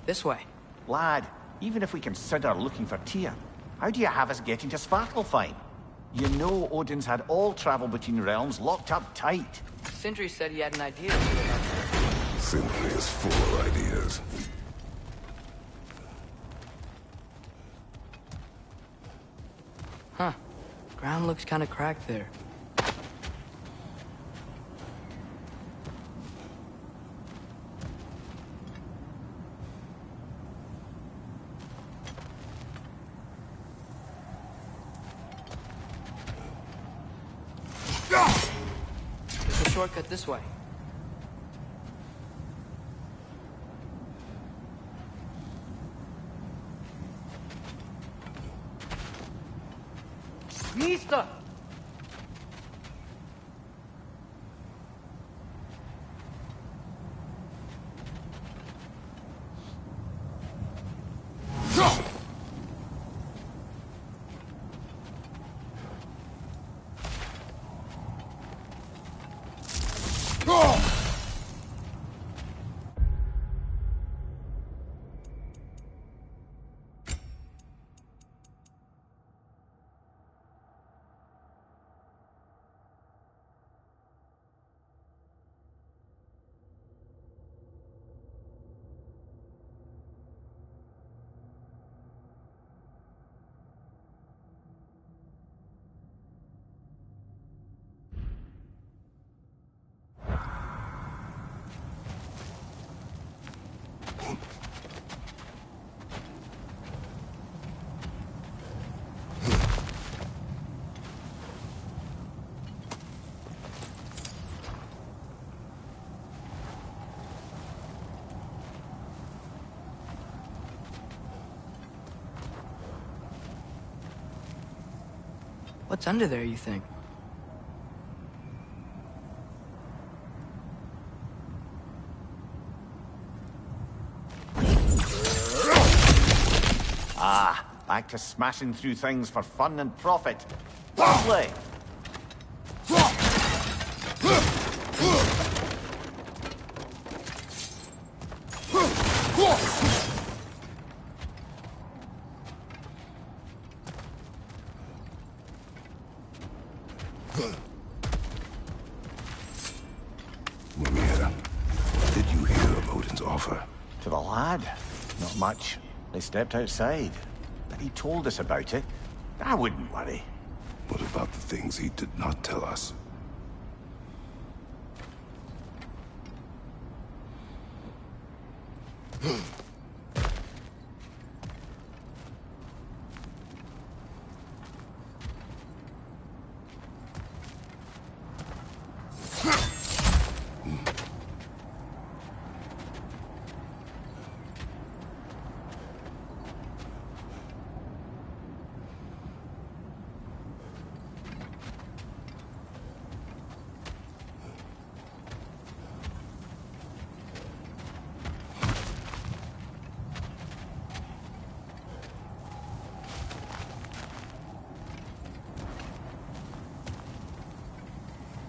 This way. Lad, even if we consider looking for Tyr, how do you have us getting to Svartalfheim? You know Odin's had all travel between realms locked up tight. Sindri said he had an idea about that. Sindri is full of ideas. Huh. Ground looks kind of cracked there. There's a shortcut this way. Mister! What's under there, you think? Ah, back to smashing through things for fun and profit. Lovely! Mimir, what did you hear of Odin's offer? To the lad? Not much. They stepped outside. But he told us about it. I wouldn't worry. What about the things he did not tell us?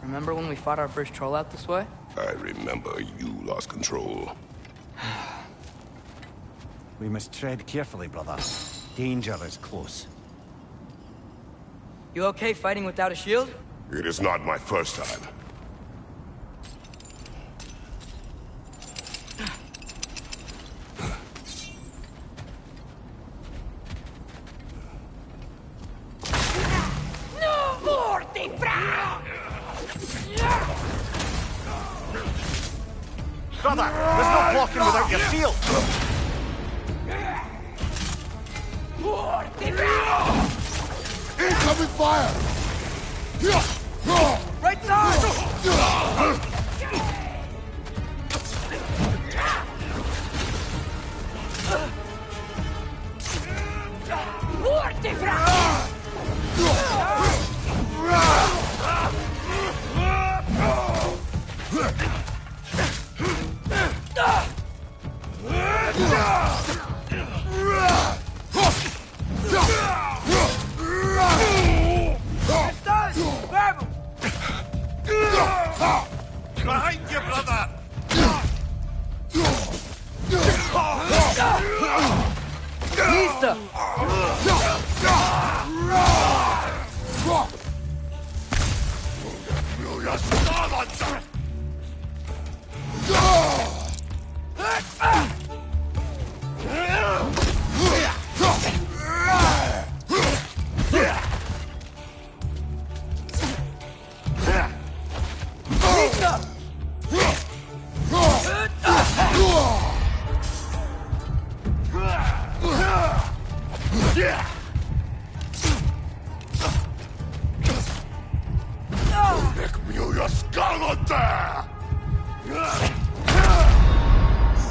Remember when we fought our first troll out this way? I remember you lost control. We must tread carefully, brother. Danger is close. You okay fighting without a shield? It is not my first time. Brother, there's no blocking without your shield! Incoming fire! Right side! Nista!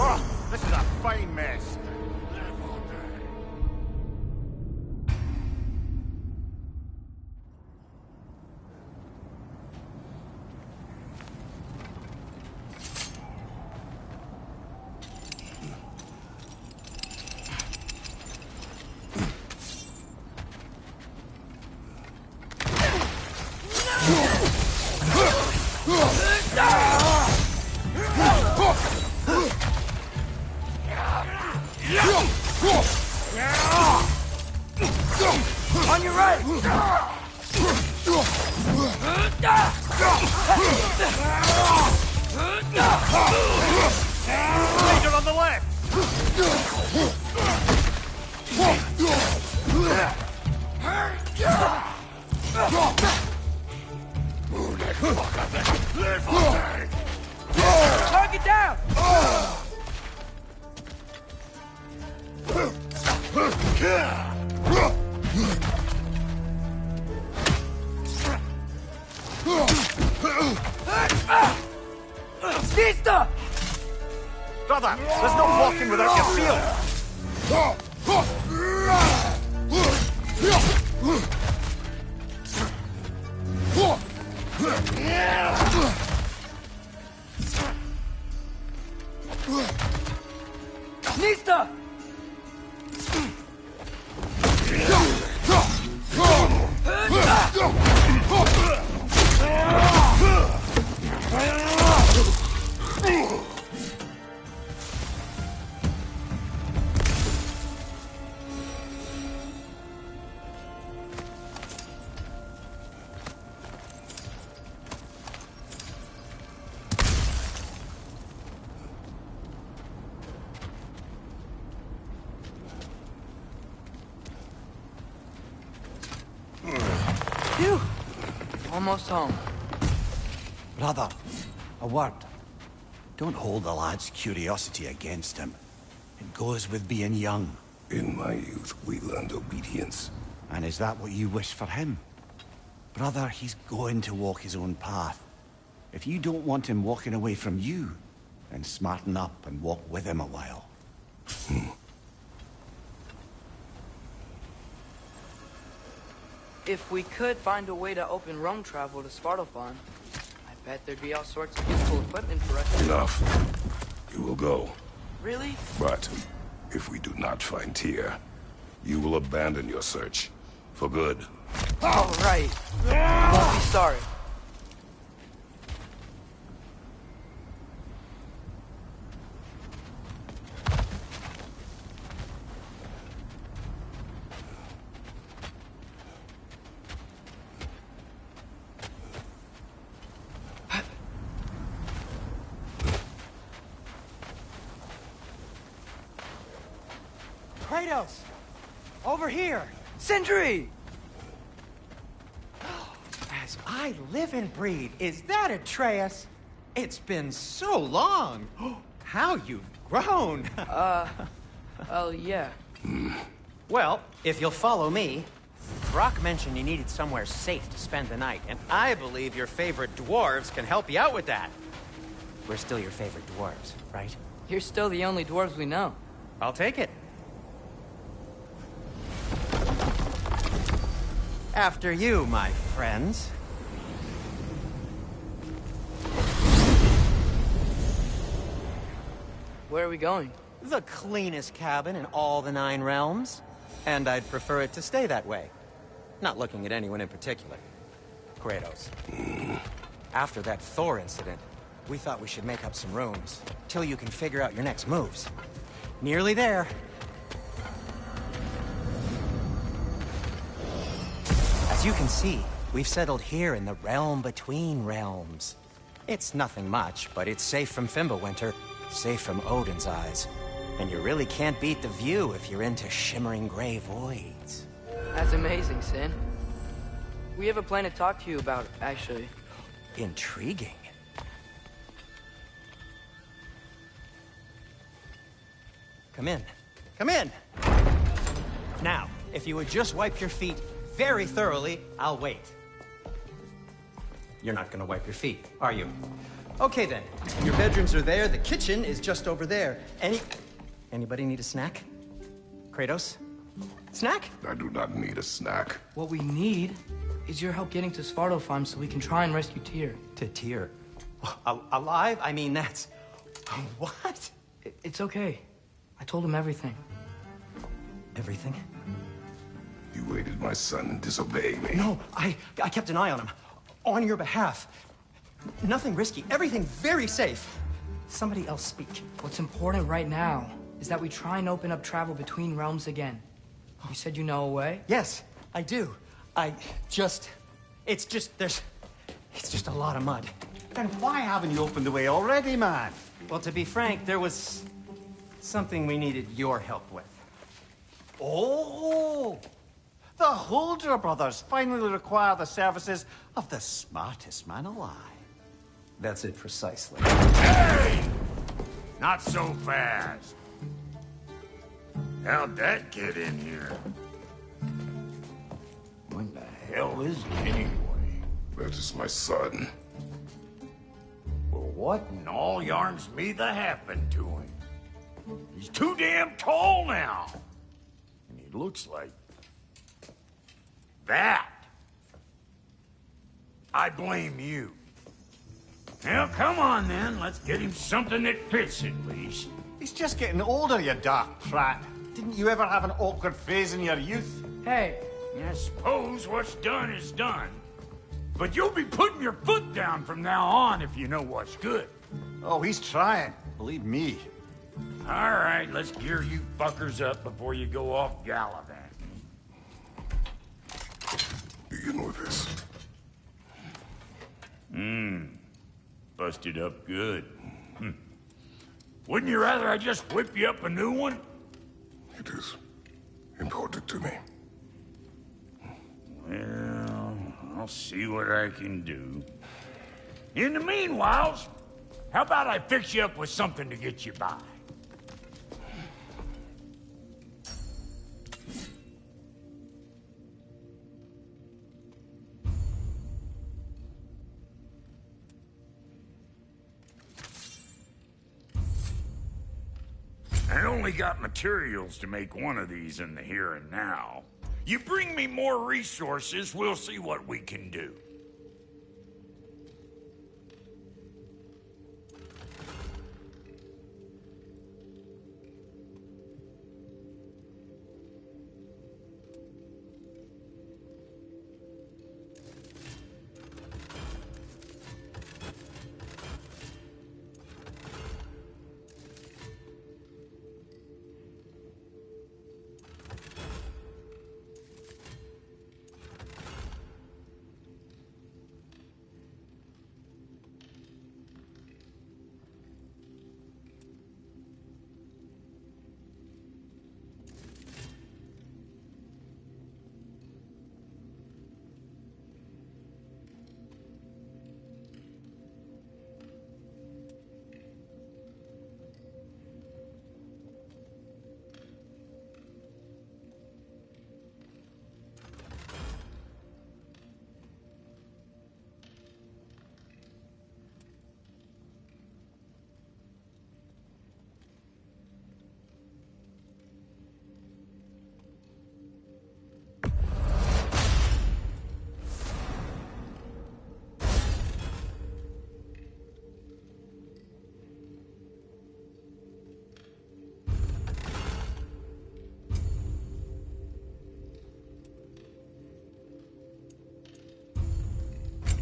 Oh, this is a fine mess. On your right! Leader on the left! Target down! Nista! Brother, there's no walking without your shield. Nista! Phew. Almost home. Brother, a word. Don't hold the lad's curiosity against him. It goes with being young. In my youth, we learned obedience. And is that what you wish for him? Brother, he's going to walk his own path. If you don't want him walking away from you, then smarten up and walk with him a while. If we could find a way to open roam travel to Svartalfheim, I bet there'd be all sorts of useful equipment for us. Enough. You will go. Really? But if we do not find Tyr, you will abandon your search. For good. All right. Won't be sorry. Kratos! Over here! Sindri! As I live and breathe, is that Atreus? It's been so long! How you've grown! Well, yeah. Well, if you'll follow me, Brock mentioned you needed somewhere safe to spend the night, and I believe your favorite dwarves can help you out with that. We're still your favorite dwarves, right? You're still the only dwarves we know. I'll take it. After you, my friends. Where are we going? The cleanest cabin in all the 9 realms. And I'd prefer it to stay that way. Not looking at anyone in particular. Kratos. After that Thor incident, we thought we should make up some rooms, till you can figure out your next moves. Nearly there. As you can see, we've settled here in the realm between realms. It's nothing much, but it's safe from Fimbulwinter, safe from Odin's eyes. And you really can't beat the view if you're into shimmering gray voids. That's amazing, Sin. We have a plan to talk to you about, actually. Intriguing. Come in. Come in! Now, if you would just wipe your feet very thoroughly, I'll wait. You're not gonna wipe your feet, are you? Okay then. Your bedrooms are there, the kitchen is just over there. Anybody need a snack? Kratos? Snack? I do not need a snack. What we need is your help getting to Svartalfheim so we can try and rescue Tyr. To Tyr? Alive? I mean, that's... What? It's okay. I told him everything. Everything? You aided my son in disobeying me. No, I kept an eye on him. On your behalf. Nothing risky. Everything very safe. Somebody else speak. What's important right now is that we try and open up travel between realms again. You said you know a way? Yes, I do. It's just a lot of mud. Then why haven't you opened the way already, man? Well, to be frank, there was something we needed your help with. Oh! The Holder brothers finally require the services of the smartest man alive. That's it precisely. Hey! Not so fast. How'd that get in here? What the hell is it anyway? That is my son. Well, what in all yarns me the happened to him? He's too damn tall now. And he looks like... that. I blame you. Now, come on then. Let's get him something that fits at least. He's just getting older, you dark prat. Didn't you ever have an awkward phase in your youth? Hey, I suppose what's done is done. But you'll be putting your foot down from now on if you know what's good. Oh, he's trying. Believe me. All right, let's gear you fuckers up before you go off gallivanting. Begin with this. Busted up good. Wouldn't you rather I just whip you up a new one? It is important to me. Well, I'll see what I can do. In the meanwhile, how about I fix you up with something to get you by? I only got materials to make one of these in the here and now. You bring me more resources, we'll see what we can do.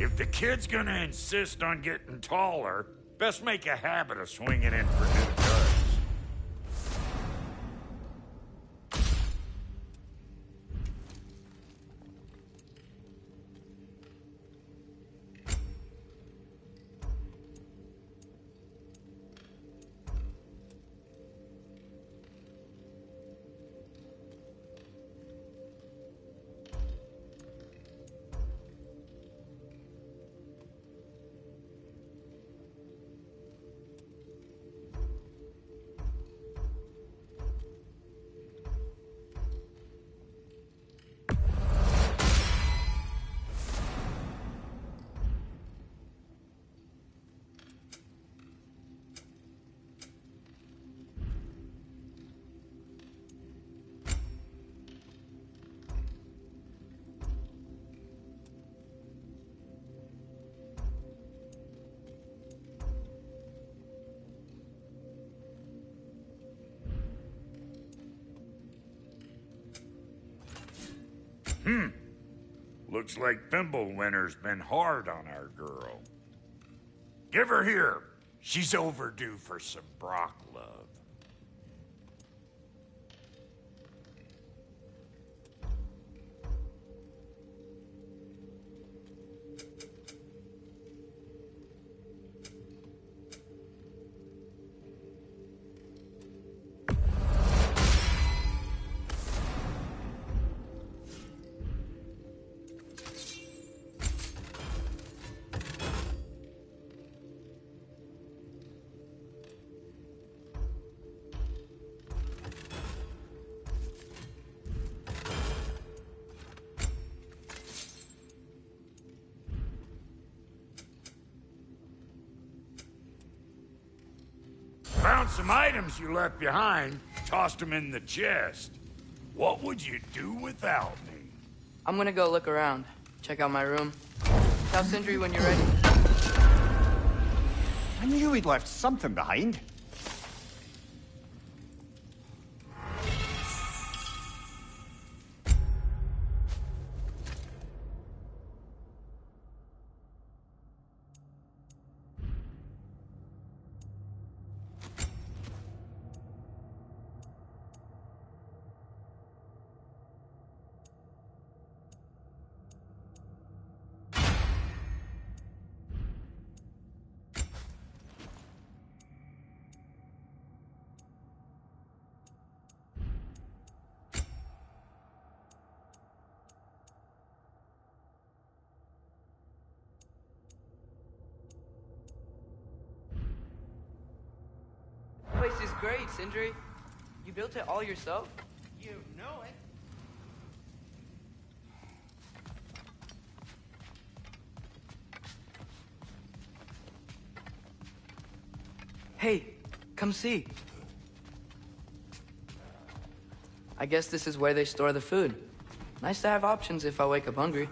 If the kid's gonna insist on getting taller, best make a habit of swinging in for new duds. Looks like Fimbulwinter's been hard on our girl. Give her here. She's overdue for some Brock love. Found some items you left behind, tossed them in the chest. What would you do without me? I'm gonna go look around. Check out my room. Tell Sindri when you're ready. I knew he'd left something behind. This place is great, Sindri. You built it all yourself? You know it. Hey, come see. I guess this is where they store the food. Nice to have options if I wake up hungry.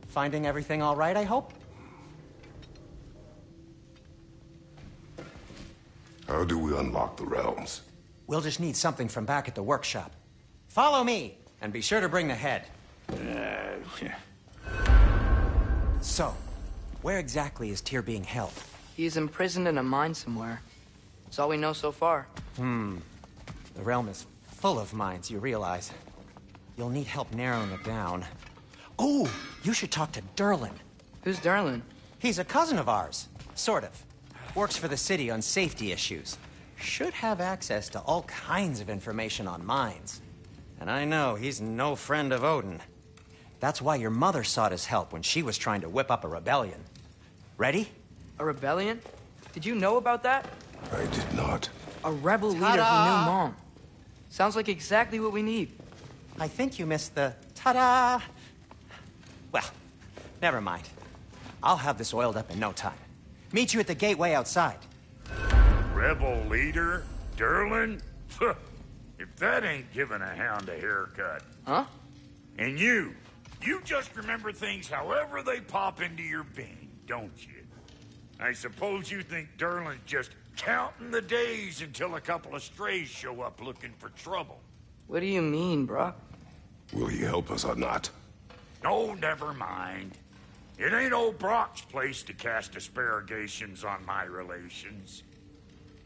Finding everything all right, I hope? How do we unlock the realms? We'll just need something from back at the workshop. Follow me, and be sure to bring the head. So, where exactly is Tyr being held? He's imprisoned in a mine somewhere. That's all we know so far. The realm is full of mines, you realize. You'll need help narrowing it down. Oh, you should talk to Durlin. Who's Darlin? He's a cousin of ours. Sort of. Works for the city on safety issues. Should have access to all kinds of information on mines. And I know he's no friend of Odin. That's why your mother sought his help when she was trying to whip up a rebellion. Ready? A rebellion? Did you know about that? I did not. A rebel leader who knew Mom. Sounds like exactly what we need. I think you missed the ta-da. Well, never mind. I'll have this oiled up in no time. Meet you at the gateway outside. Rebel leader? Durlin? If that ain't giving a hound a haircut. Huh? And you just remember things however they pop into your bean, don't you? I suppose you think Durlin's just counting the days until a couple of strays show up looking for trouble. What do you mean, Brock? Will he help us or not? Oh, never mind. It ain't old Brock's place to cast asparagations on my relations.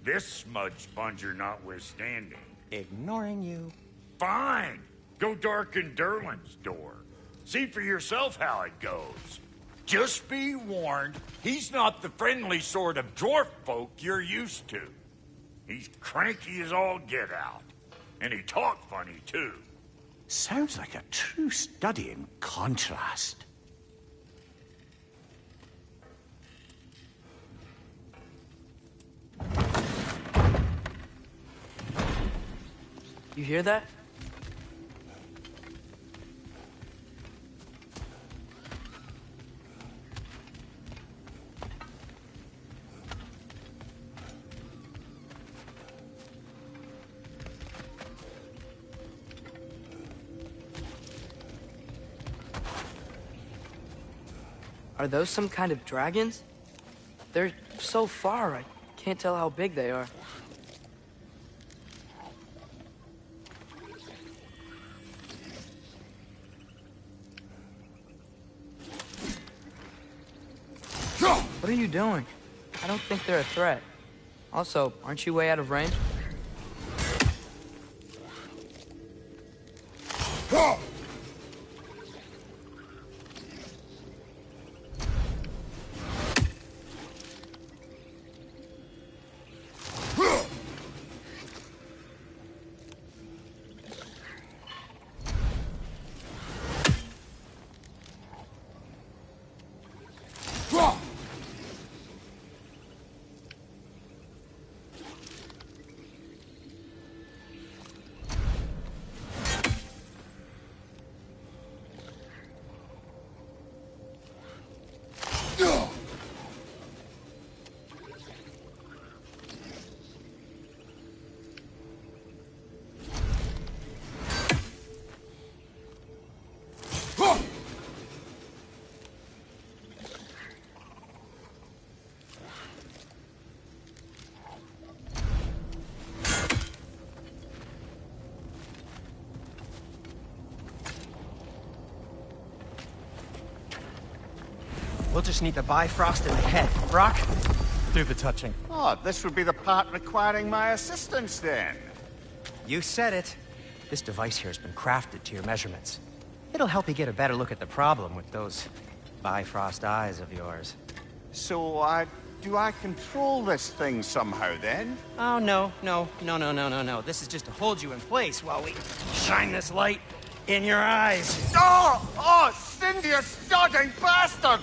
This smudge sponger notwithstanding. Ignoring you. Fine. Go darken Durlin's door. See for yourself how it goes. Just be warned, he's not the friendly sort of dwarf folk you're used to. He's cranky as all get out. And he talked funny, too. Sounds like a true study in contrast. You hear that? Are those some kind of dragons? They're so far, I can't tell how big they are. What are you doing? I don't think they're a threat. Also, aren't you way out of range? We'll just need the Bifrost in the head. Brock, do the touching. Oh, this would be the part requiring my assistance then. You said it. This device here has been crafted to your measurements. It'll help you get a better look at the problem with those Bifrost eyes of yours. So, do I control this thing somehow then? Oh, no. This is just to hold you in place while we shine this light in your eyes. Oh, Cindy, you sodding bastard!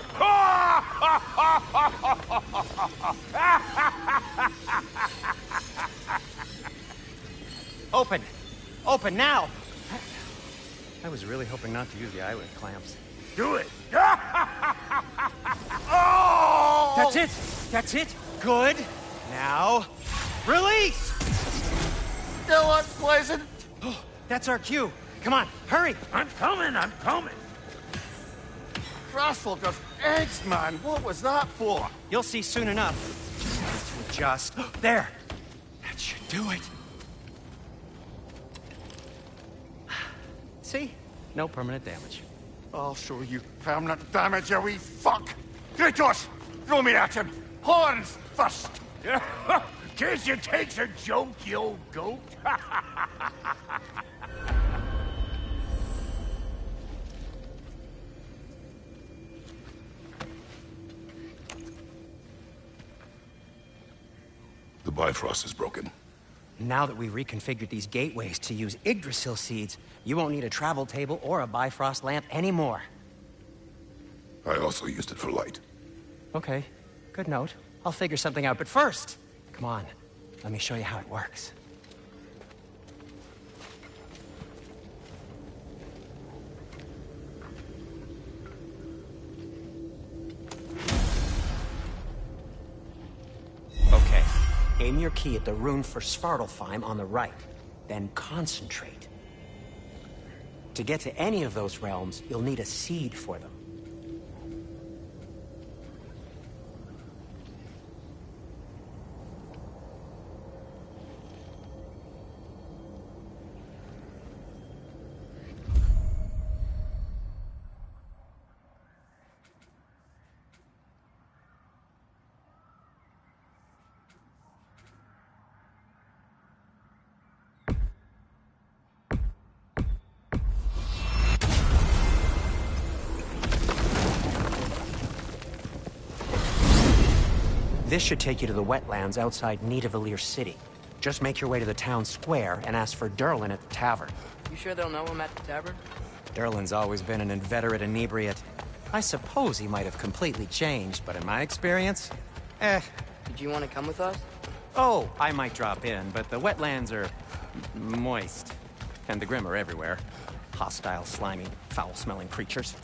Open! Open now! I was really hoping not to use the eyelid clamps. Do it. Oh! That's it! That's it! Good! Now, release! Still unpleasant. That's our cue. Come on, hurry! I'm coming. Crashful just eggs, man. What was that for? You'll see soon enough. To adjust. There! That should do it. See? No permanent damage. I'll show you permanent damage, you wee fuck. Kratos, throw me at him. Horns first. Guess you takes a joke, you old goat. The Bifrost is broken. Now that we've reconfigured these gateways to use Yggdrasil seeds, you won't need a travel table or a Bifrost lamp anymore. I also used it for light. Okay, good note. I'll figure something out, but first, come on, let me show you how it works. Okay, aim your key at the rune for Svartalfheim on the right, then concentrate. To get to any of those realms, you'll need a seed for them. This should take you to the wetlands outside Nidavellir City. Just make your way to the town square and ask for Durlin at the tavern. You sure they'll know I'm at the tavern? Durlin's always been an inveterate inebriate. I suppose he might have completely changed, but in my experience, Did you want to come with us? Oh, I might drop in, but the wetlands are moist. And the Grim are everywhere. Hostile, slimy, foul-smelling creatures.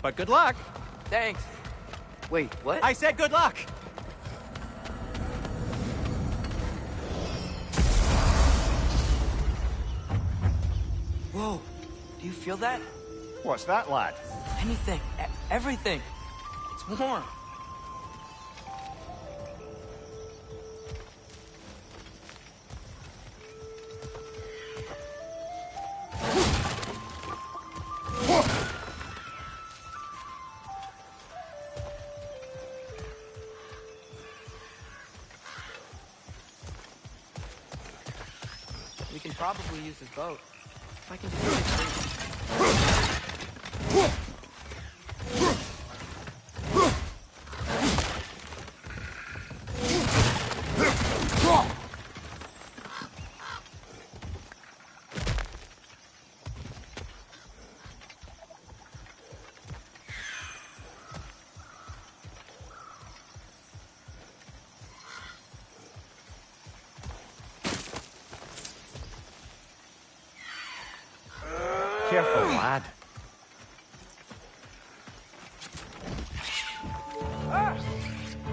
But good luck! Thanks. Wait, what? I said good luck! Whoa, do you feel that? What's that, lad? Anything, everything. It's warm. probably use his boat. If I can just get it free. Careful, lad.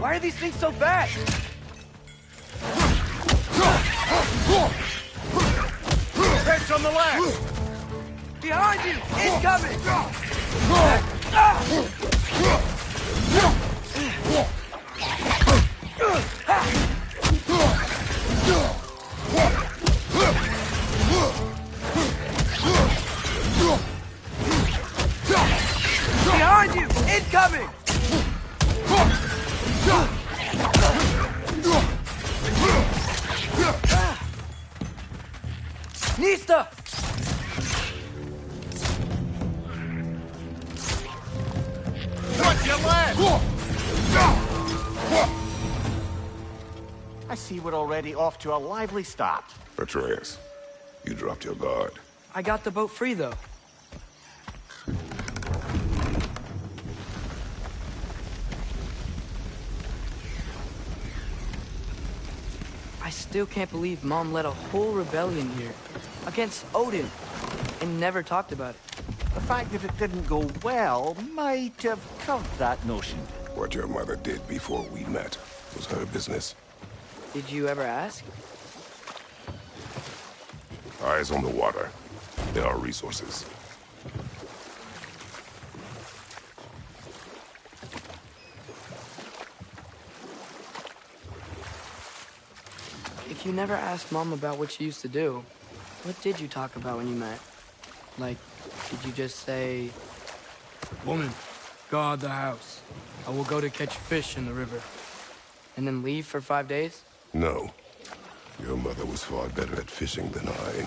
Why are these things so fast? Fish on the left! Behind you! Incoming! Behind you! Incoming! Nista! Watch your left! I see we're already off to a lively start. Atreus, you dropped your guard. I got the boat free, though. I still can't believe Mom led a whole rebellion here against Odin and never talked about it. The fact that it didn't go well might have curved that notion. What your mother did before we met was her business. Did you ever ask? Eyes on the water. There are resources. If you never asked Mom about what she used to do, what did you talk about when you met? Like, did you just say... Woman, guard the house. I will go to catch fish in the river. And then leave for 5 days? No. Your mother was far better at fishing than I.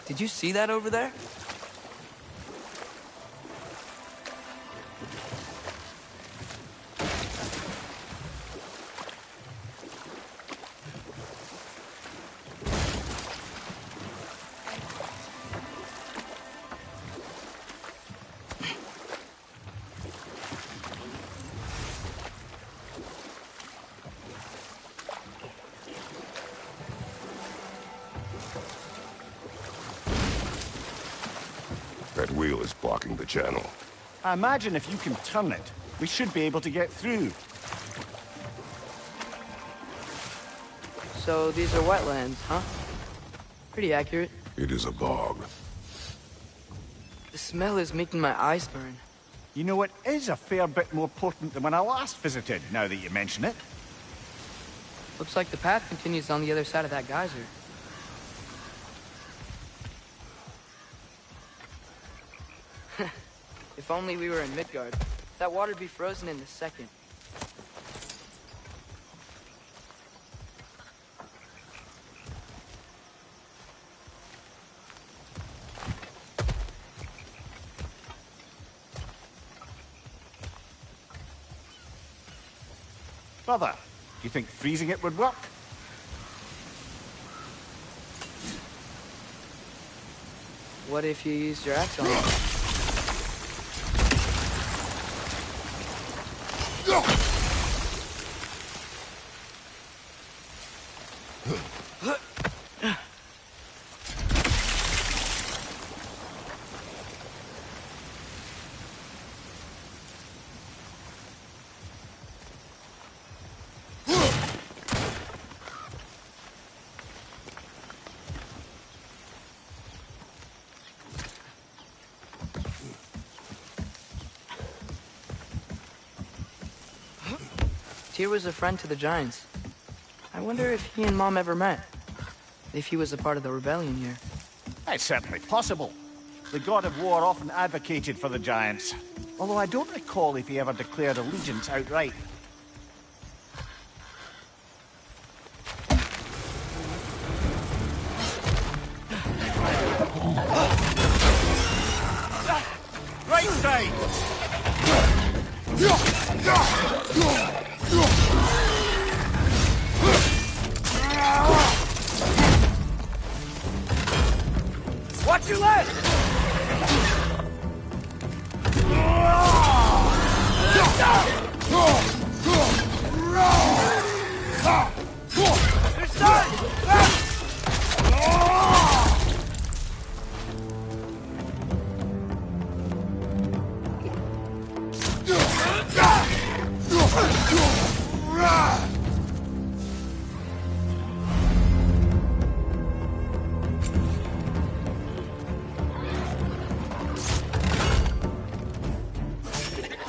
Did you see that over there? That wheel is blocking the channel. I imagine if you can turn it, we should be able to get through. So these are wetlands, huh? Pretty accurate. It is a bog. The smell is making my eyes burn. You know, it is a fair bit more potent than when I last visited, now that you mention it. Looks like the path continues on the other side of that geyser. If only we were in Midgard. That water'd be frozen in a second. Brother, do you think freezing it would work? What if you used your axe on it? Tyr was a friend to the Giants. I wonder if he and Mom ever met. If he was a part of the rebellion here. It's certainly possible. The god of war often advocated for the Giants. Although I don't recall if he ever declared allegiance outright. Right side! Watch your left!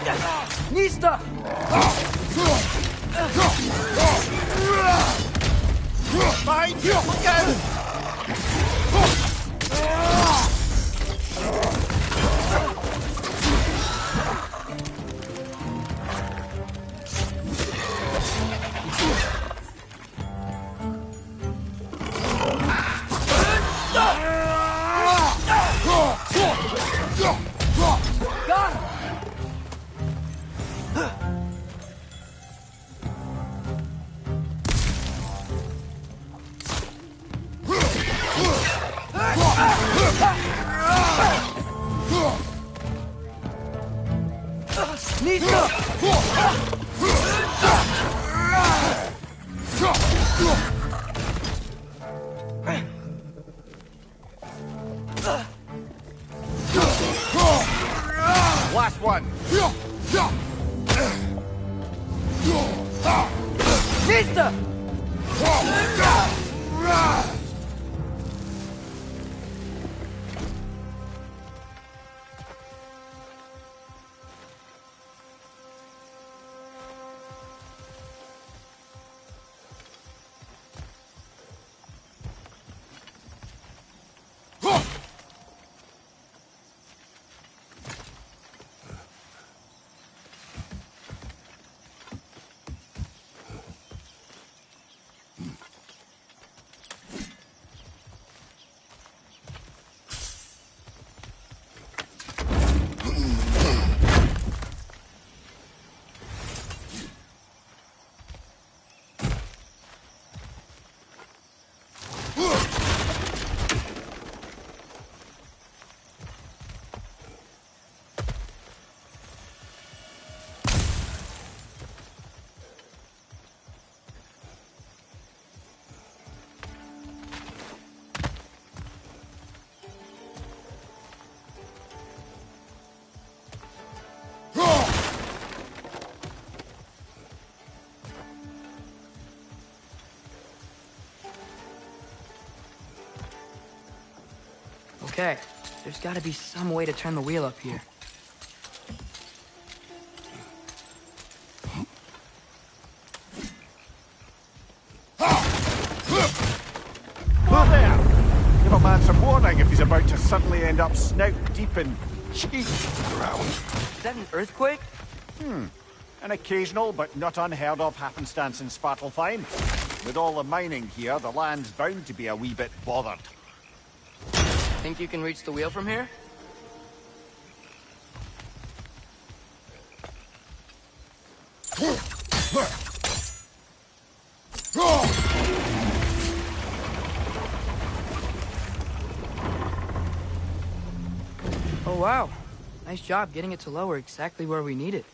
There's Nista! Behind you! Look out! Got him! Last one! Nista! Okay, there's gotta be some way to turn the wheel up here. Whoa there! Give a man some warning if he's about to suddenly end up snout deep in cheek ground. Is that an earthquake? An occasional but not unheard of happenstance in Svartalfheim. With all the mining here, the land's bound to be a wee bit bothered. Think you can reach the wheel from here? Oh, wow. Nice job getting it to lower exactly where we need it.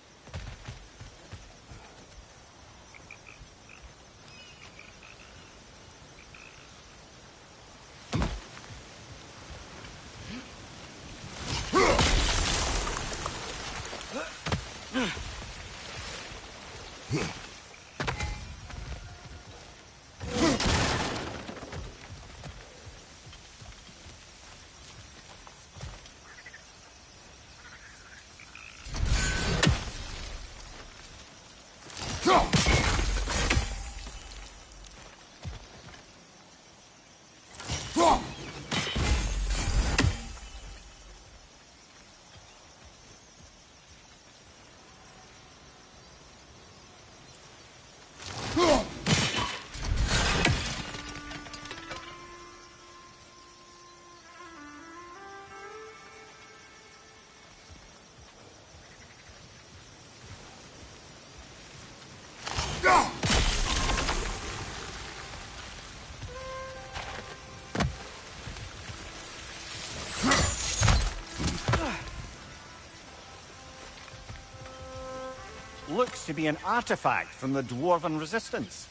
Looks to be an artifact from the Dwarven Resistance.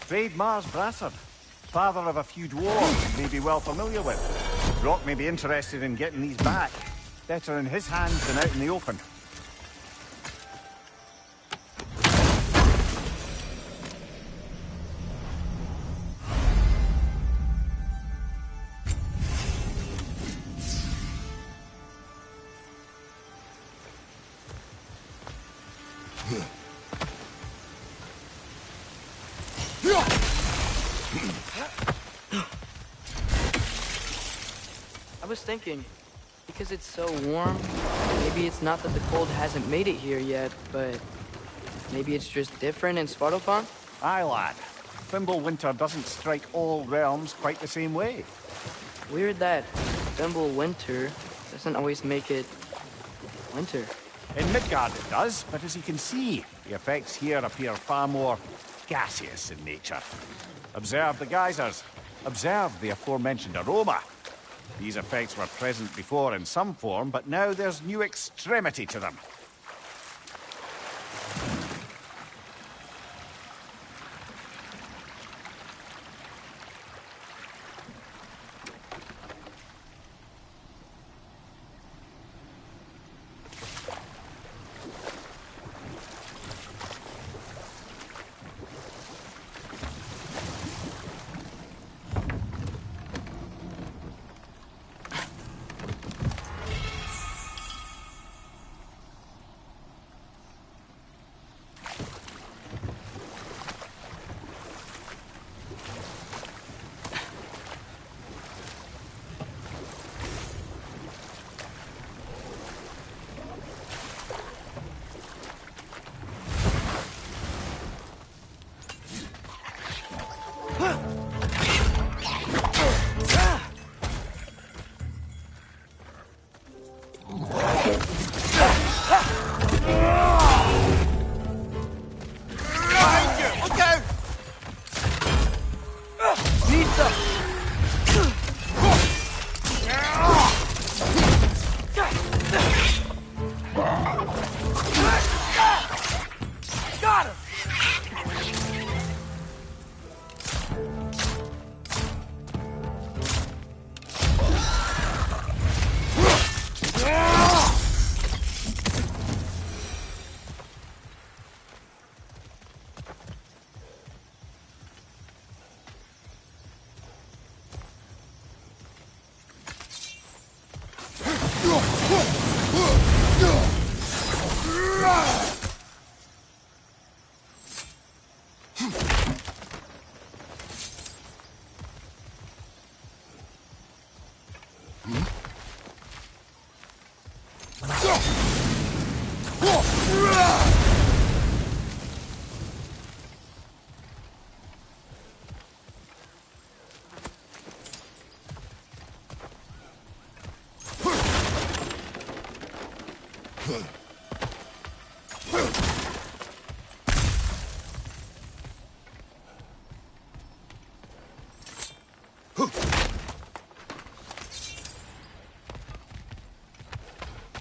Trade Mars Brassard, father of a few dwarves you may be well familiar with. Brock may be interested in getting these back. Better in his hands than out in the open. I was thinking, because it's so warm, maybe it's not that the cold hasn't made it here yet, but maybe it's just different in Svartalfheim? Aye, lad. Thimble winter doesn't strike all realms quite the same way. Weird that Thimble winter doesn't always make it winter. In Midgard it does, but as you can see, the effects here appear far more gaseous in nature. Observe the geysers. Observe the aforementioned aroma. These effects were present before in some form, but now there's new extremity to them.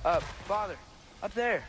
Father, up there.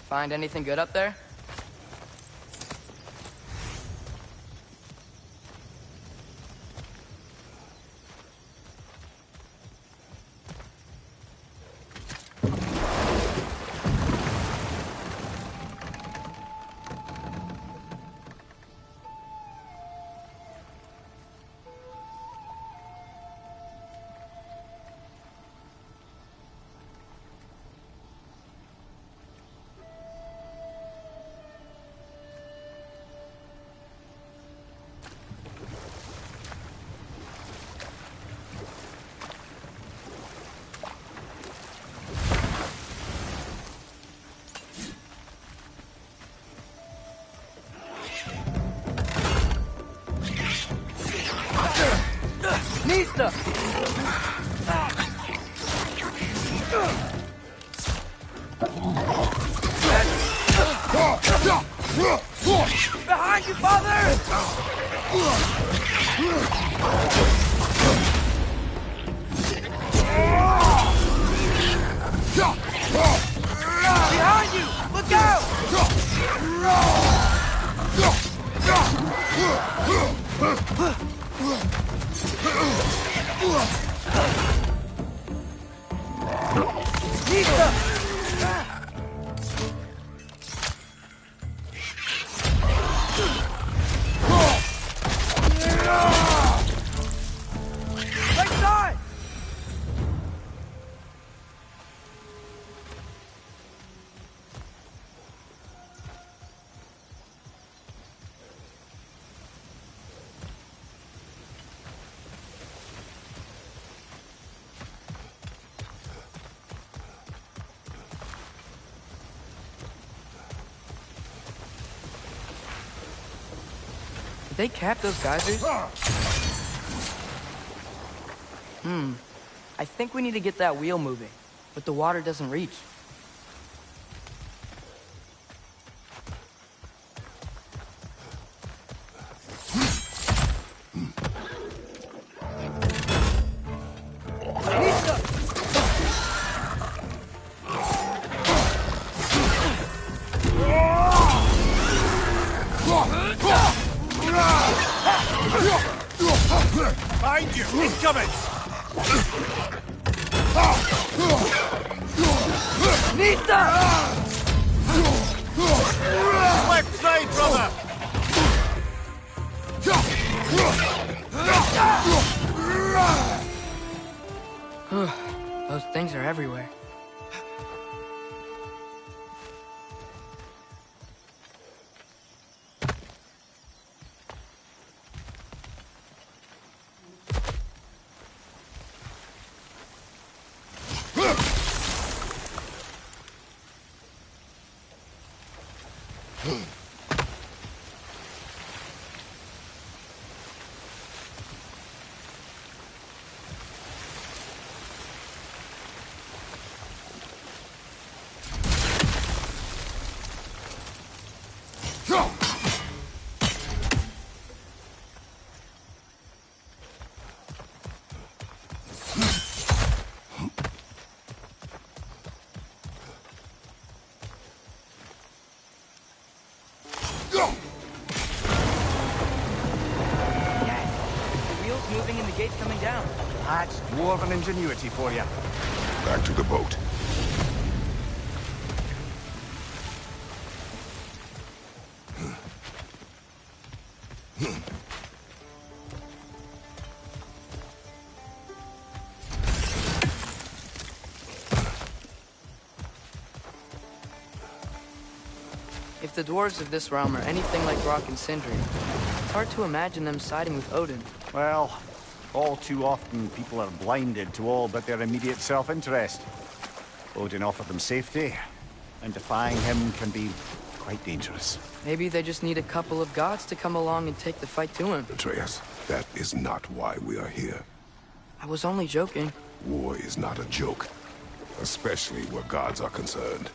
Find anything good up there? Nista! Behind you, father! Behind you! Look out! Right side! Did they cap those geysers? I think we need to get that wheel moving, but the water doesn't reach. Behind you! Incoming! Nista! Left side, brother! Those things are everywhere. giving in the gates coming down. That's dwarven ingenuity for you. Back to the boat. If the dwarves of this realm are anything like Rock and Sindri, it's hard to imagine them siding with Odin. Well, all too often people are blinded to all but their immediate self-interest. Odin offered them safety, and defying him can be quite dangerous. Maybe they just need a couple of gods to come along and take the fight to him. Atreus, that is not why we are here. I was only joking. War is not a joke, especially where gods are concerned.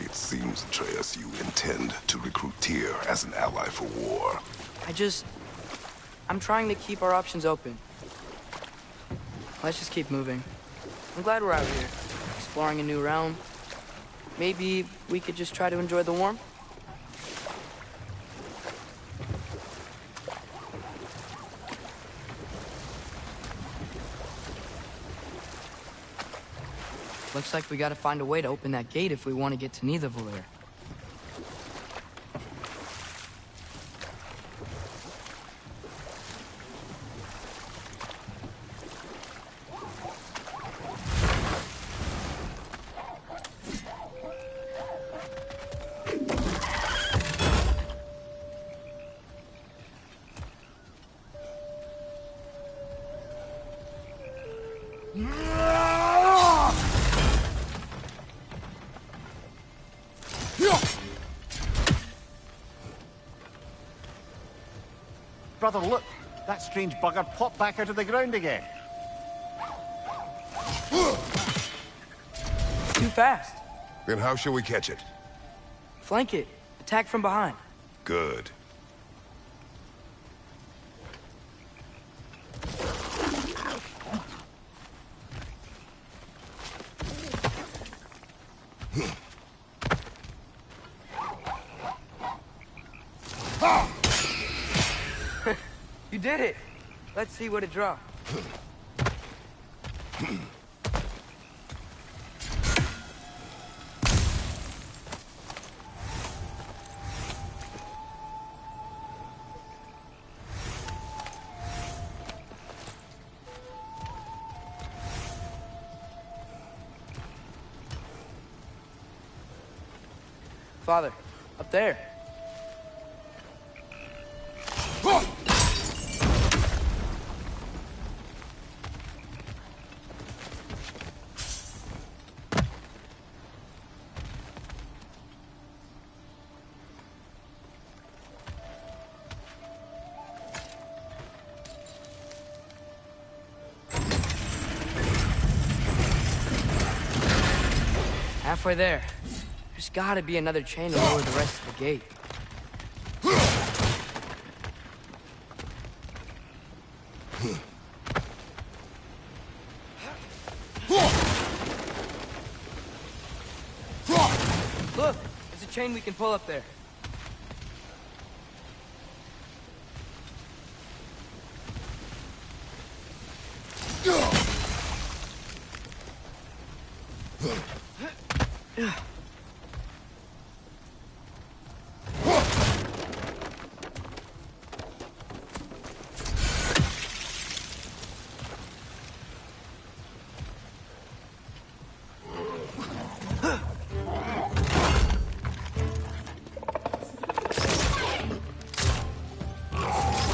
It seems, Atreus, you intend to recruit Tyr as an ally for war. I'm trying to keep our options open. Let's just keep moving. I'm glad we're out here, exploring a new realm. Maybe we could just try to enjoy the warmth? Looks like we gotta find a way to open that gate if we want to get to Nidavellir. Brother, look! That strange bugger popped back out of the ground again. Too fast. Then how shall we catch it? Flank it. Attack from behind. Good. You did it! Let's see what it dropped. Father, up there. Halfway there. There's gotta be another chain to lower the rest of the gate. Look! There's a chain we can pull up there.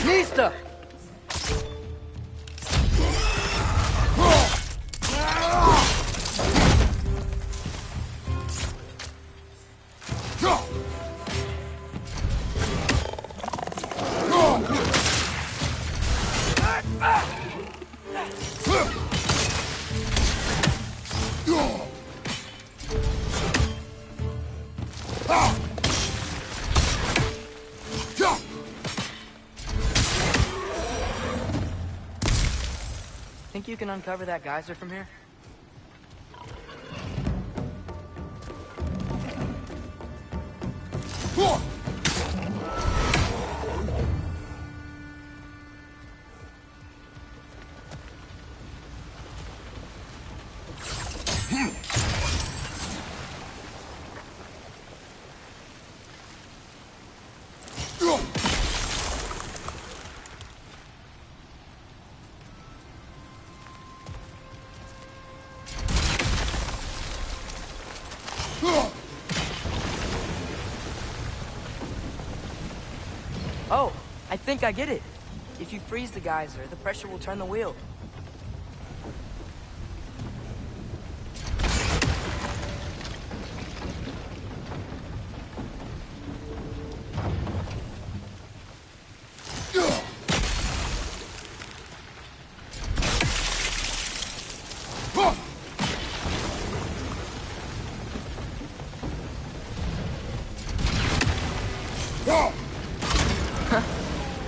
Nista! Think you can uncover that geyser from here? Oh, I think I get it. If you freeze the geyser, the pressure will turn the wheel.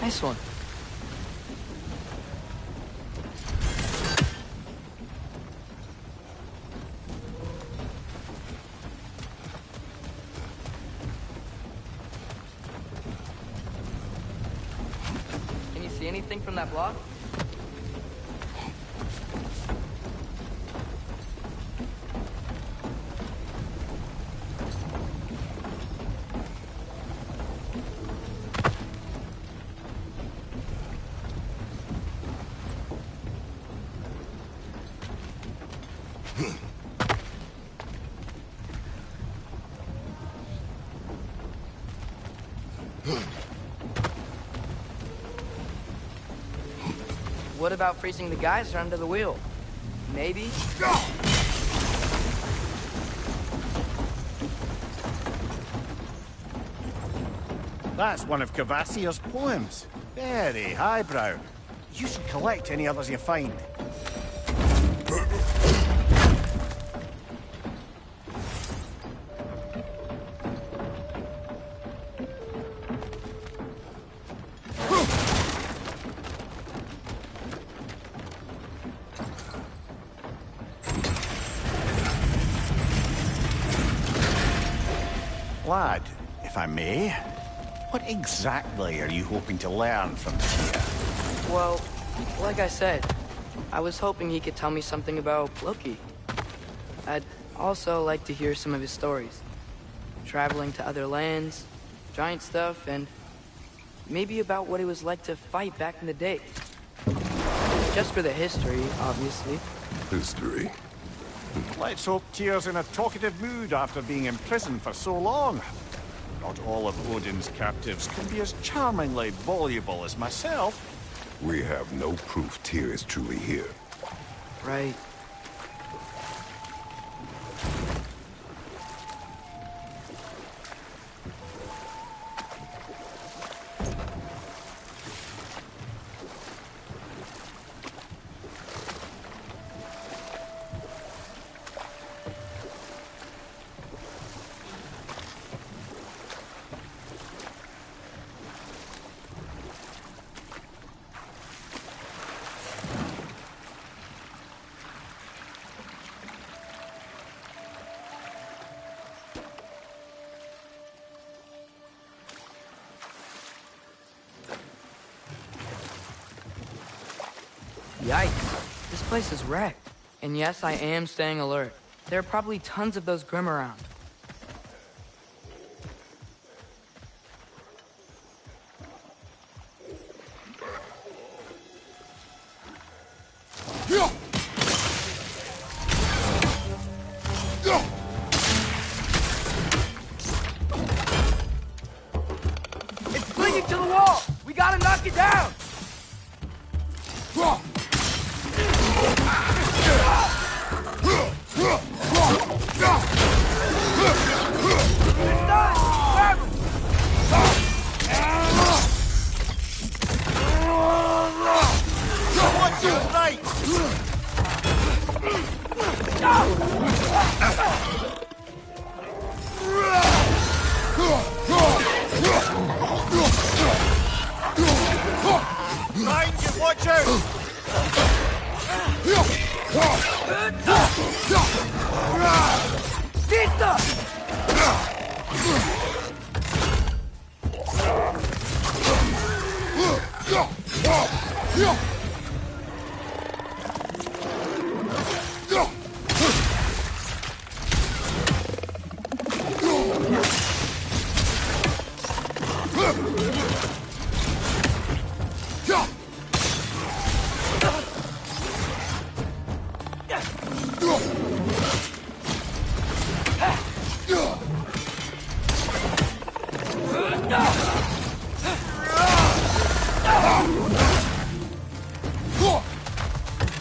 Nice one. Can you see anything from that block? What about freezing the geyser under the wheel? Maybe? That's one of Cavassia's poems. Very highbrow. You should collect any others you find. Lad, if I may, what exactly are you hoping to learn from Tyr? Well, like I said, I was hoping he could tell me something about Loki. I'd also like to hear some of his stories. Traveling to other lands, giant stuff, and maybe about what it was like to fight back in the day. Just for the history, obviously. History. Let's hope Tyr's in a talkative mood after being imprisoned for so long. Not all of Odin's captives can be as charmingly voluble as myself. We have no proof Tyr is truly here. Right. Yikes. This place is wrecked. And yes, I am staying alert. There are probably tons of those Grim around. It's clinging to the wall! We gotta knock it down! Mind you, watch out!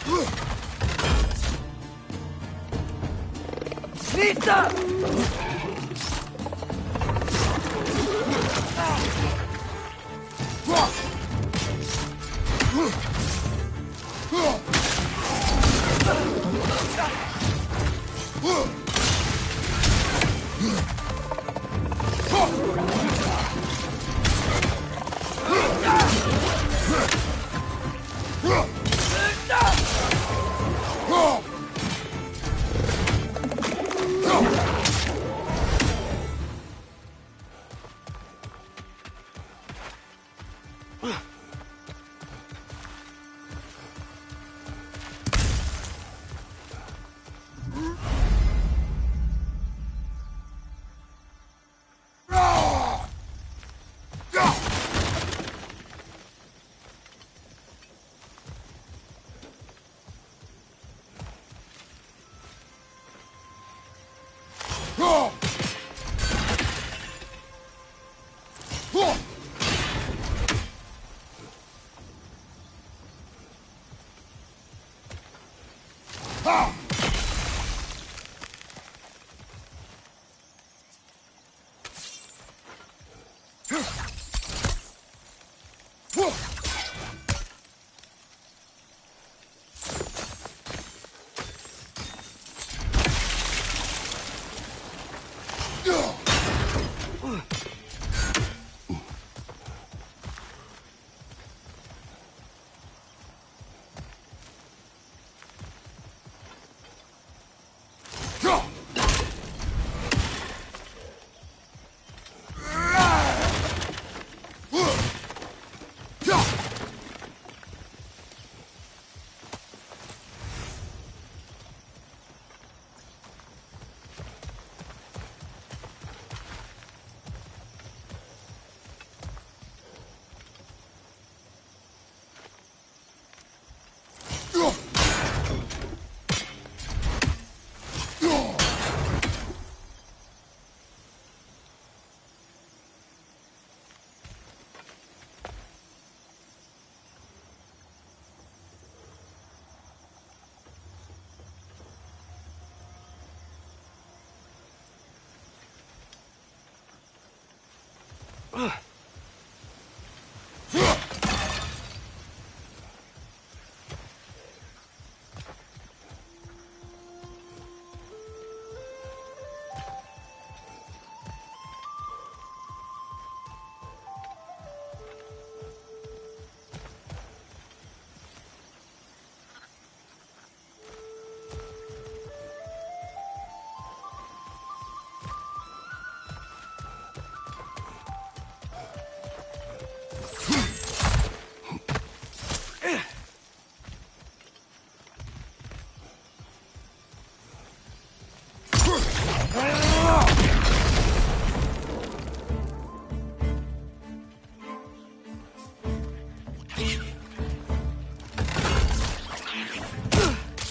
Nista!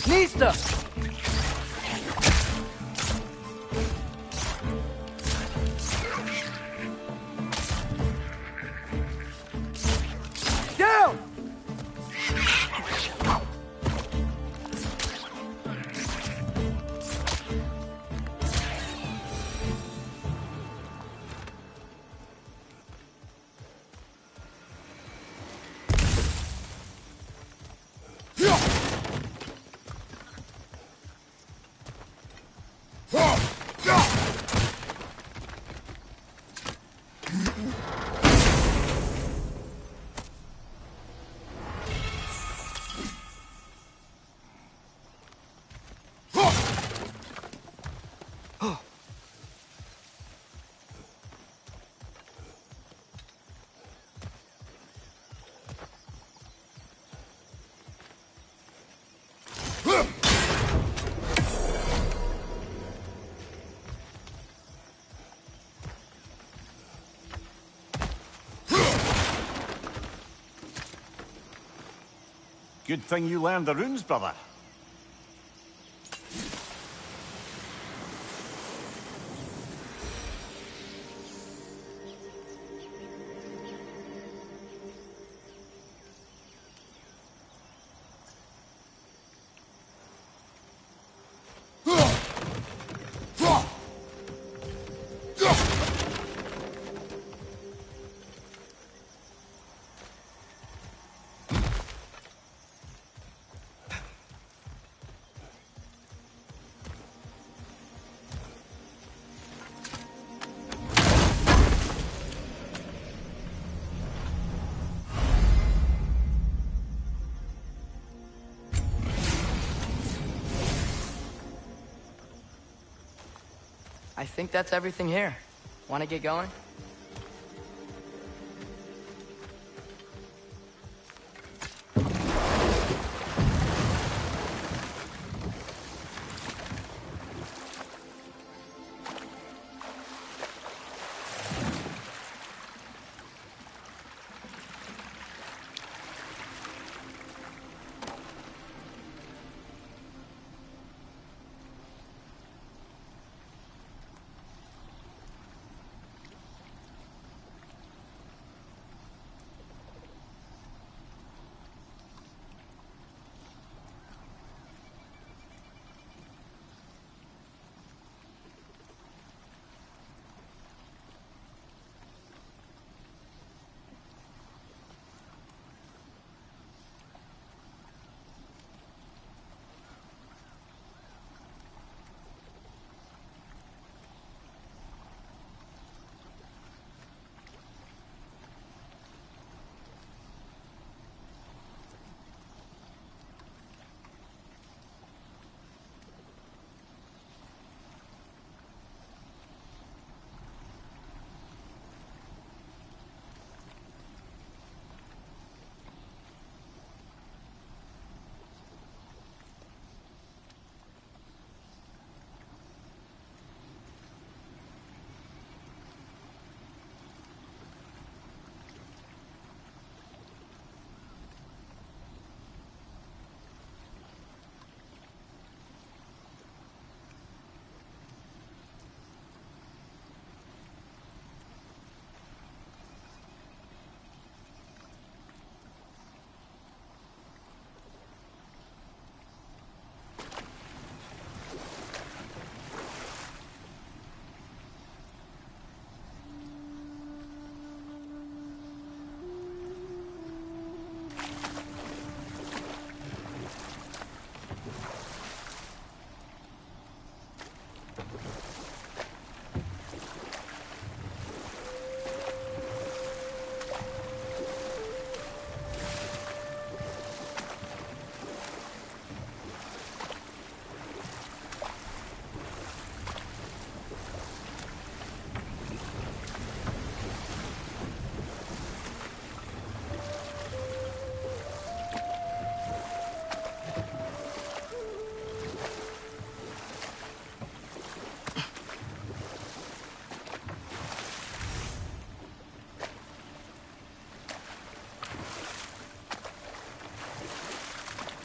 Nista! Down! Good thing you learned the runes, brother. I think that's everything here. Want to get going?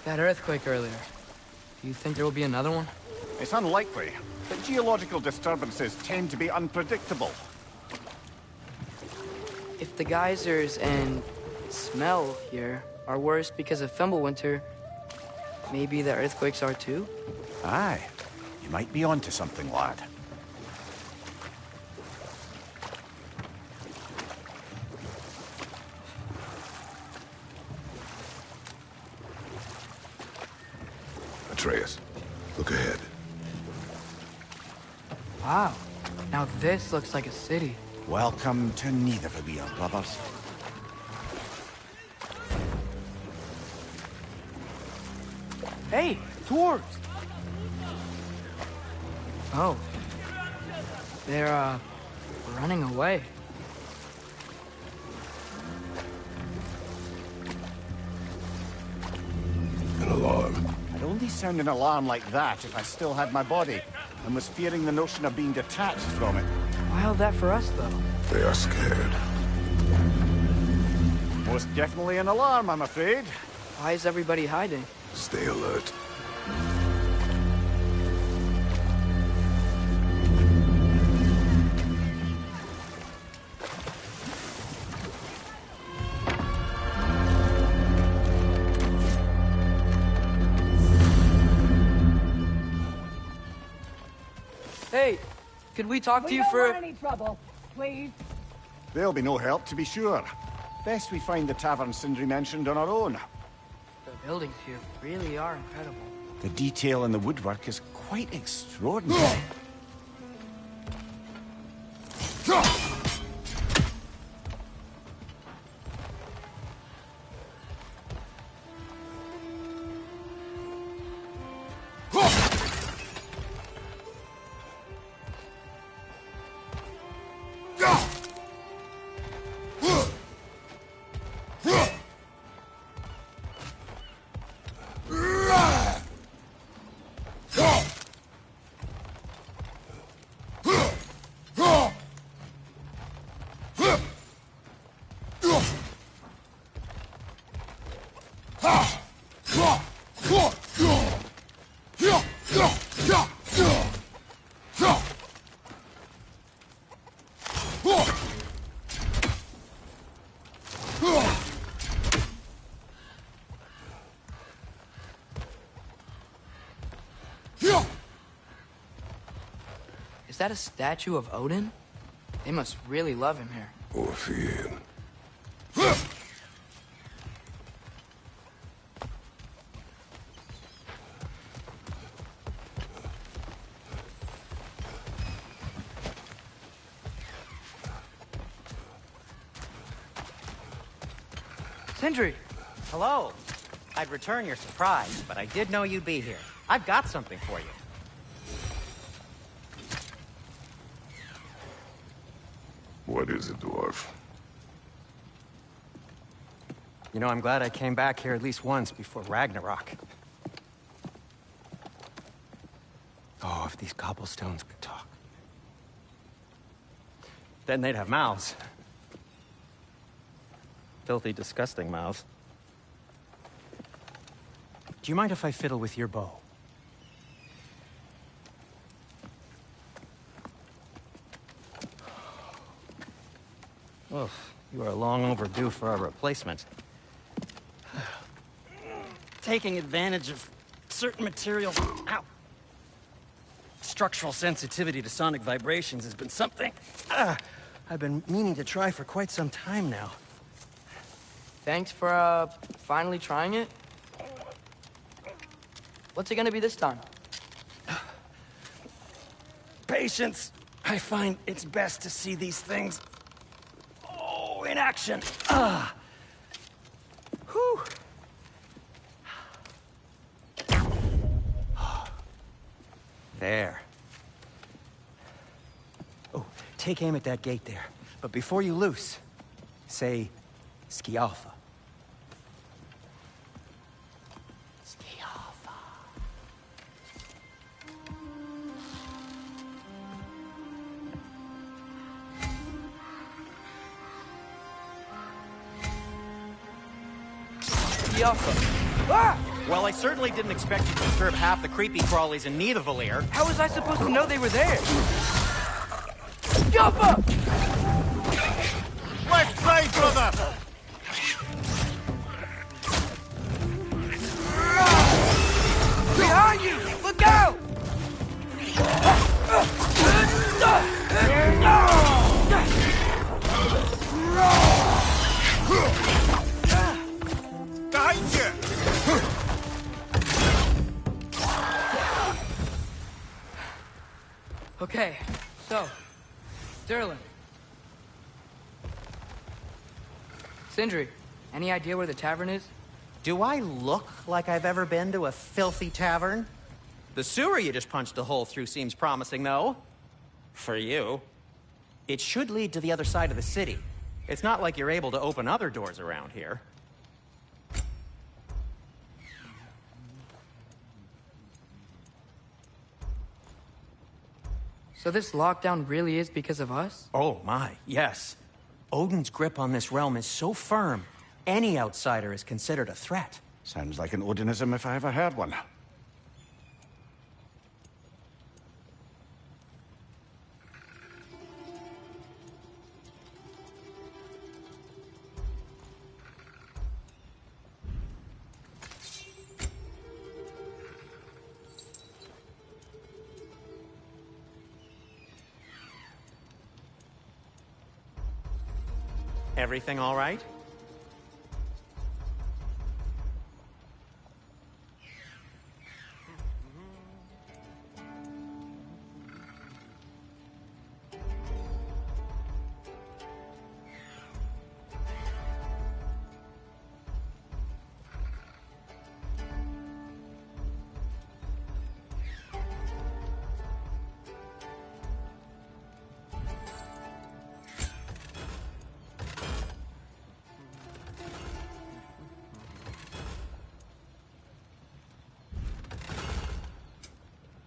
That earthquake earlier. Do you think there will be another one? It's unlikely, but geological disturbances tend to be unpredictable. If the geysers and smell here are worse because of Fimbulwinter, maybe the earthquakes are too? Aye, you might be onto something, lad. Atreus, look ahead. Wow. Now this looks like a city. Welcome to Nidavellir, brothers. Hey, dwarves! Oh. They're, running away. An alarm. I'd only sound an alarm like that if I still had my body, and was fearing the notion of being detached from it. Wild that for us, though. They are scared. Most definitely an alarm, I'm afraid. Why is everybody hiding? Stay alert. Hey, could we talk to you don't for... want any trouble, please. There'll be no help, to be sure. Best we find the tavern Sindri mentioned on our own. The buildings here really are incredible. The detail in the woodwork is quite extraordinary. Is that a statue of Odin? They must really love him here. Or fear him. Sindri! Hello. I'd return your surprise, but I did know you'd be here. I've got something for you. What is it, dwarf? You know, I'm glad I came back here at least once before Ragnarok. Oh, if these cobblestones could talk. Then they'd have mouths. Filthy, disgusting mouths. Do you mind if I fiddle with your bow? Oh, you are long overdue for a replacement. Taking advantage of certain materials. Ow. Structural sensitivity to sonic vibrations has been something I've been meaning to try for quite some time now. Thanks for, finally trying it. What's it gonna be this time? Patience. I find it's best to see these things in action. Whew. There. Oh, take aim at that gate there. But before you loose, say, Skialfa. Skialfa. Ah! Well, I certainly didn't expect you to disturb half the creepy crawlies in Nidavellir. How was I supposed to know they were there? Yoppa! Left side, brother! Behind you! Look out! Behind you! Okay, so, Durlin. Sindri, any idea where the tavern is? Do I look like I've ever been to a filthy tavern? The sewer you just punched a hole through seems promising, though. For you. It should lead to the other side of the city. It's not like you're able to open other doors around here. So this lockdown really is because of us? Oh my, yes. Odin's grip on this realm is so firm, any outsider is considered a threat. Sounds like an Odinism if I ever heard one. Everything all right?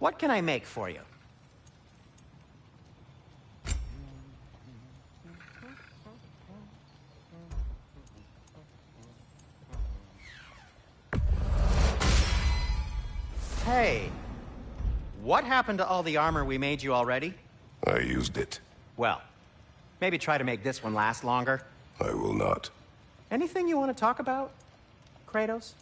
What can I make for you? Hey, what happened to all the armor we made you already? I used it. Well, maybe try to make this one last longer. I will not. Anything you want to talk about, Kratos?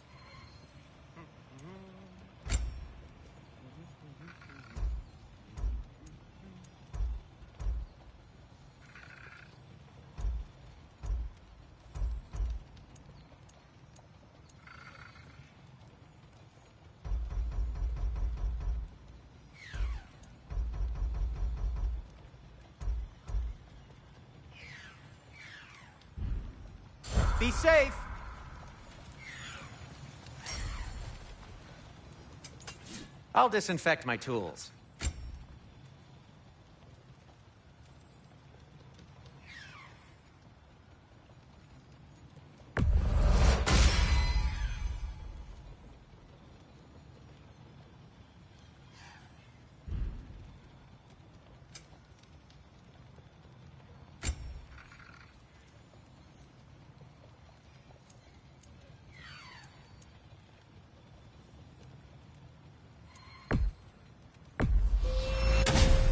Be safe! I'll disinfect my tools.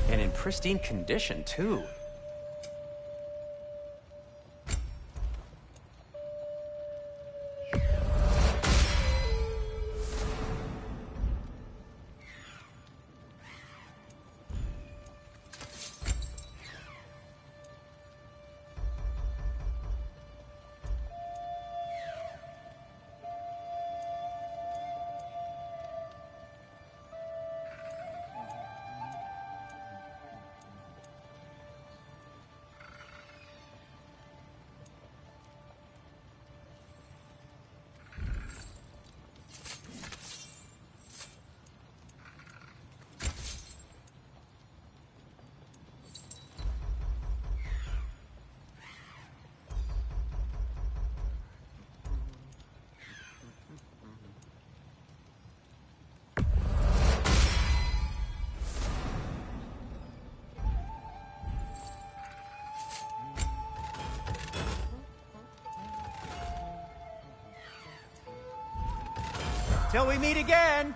And in pristine condition, too. Till we meet again!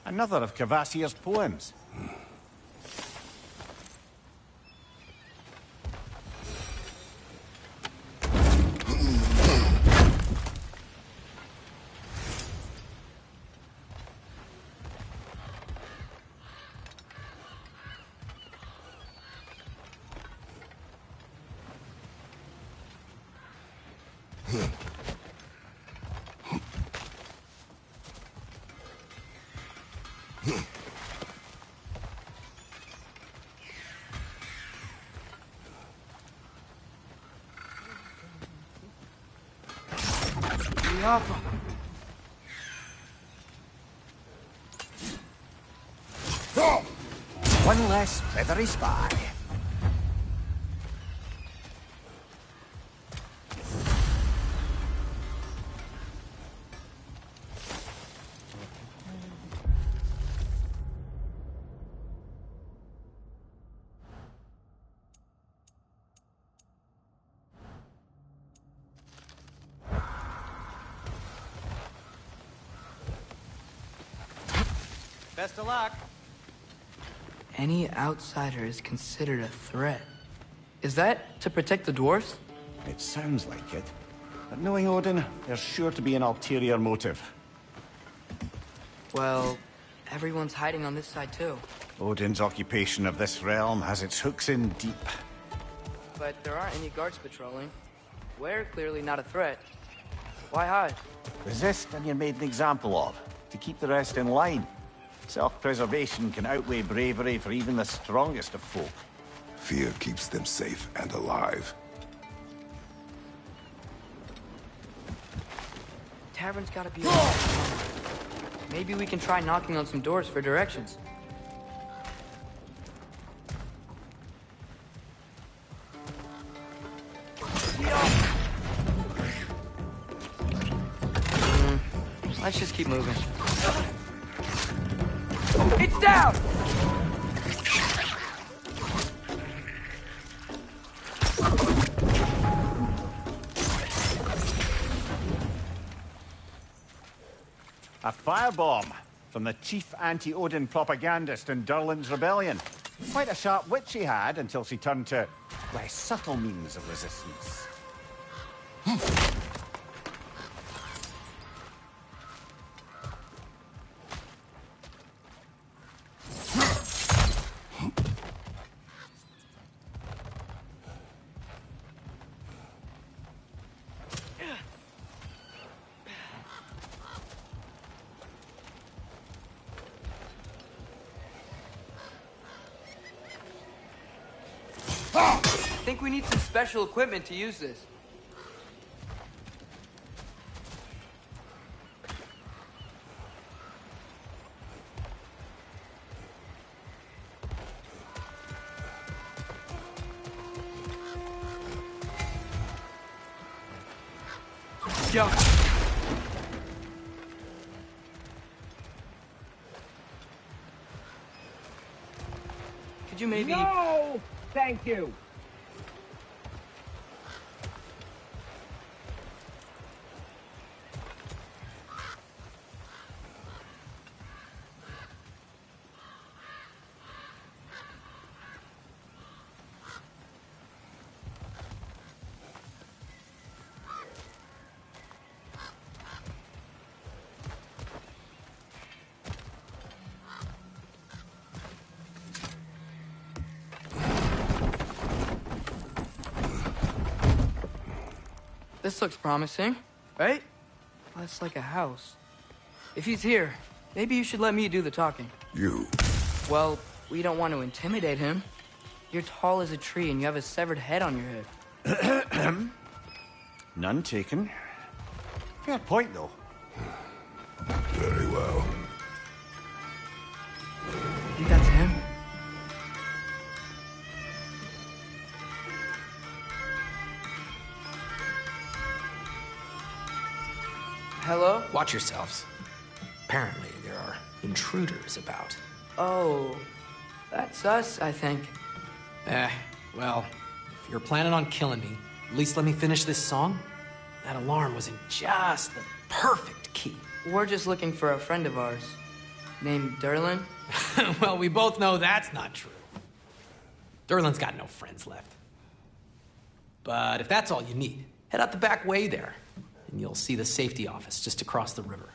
Another of Cavassier's poems. One less feathery spy. Best of luck. Any outsider is considered a threat. Is that to protect the dwarves? It sounds like it. But knowing Odin, there's sure to be an ulterior motive. Well, everyone's hiding on this side too. Odin's occupation of this realm has its hooks in deep. But there aren't any guards patrolling. We're clearly not a threat. Why hide? Resist and you're made an example of, to keep the rest in line. Self-preservation can outweigh bravery for even the strongest of folk. Fear keeps them safe and alive. Tavern's gotta be around somewhere. Maybe we can try knocking on some doors for directions. Let's just keep moving. It's down! A firebomb from the chief anti-Odin propagandist in Durlin's rebellion. Quite a sharp wit she had until she turned to less subtle means of resistance. I think we need some special equipment to use this. Jump. Could you maybe... No! Thank you. This looks promising, right? That's like a house. If he's here, maybe you should let me do the talking. You. Well, we don't want to intimidate him. You're tall as a tree and you have a severed head on your head. None taken. Fair point, though. Very well. I think that's him. Hello? Watch yourselves. Apparently, there are intruders about. Oh, that's us, I think. Well, if you're planning on killing me, at least let me finish this song. That alarm was in just the perfect key. We're just looking for a friend of ours named Durlin. Well, we both know that's not true. Durlin's got no friends left. But if that's all you need, head out the back way there, and you'll see the safety office just across the river.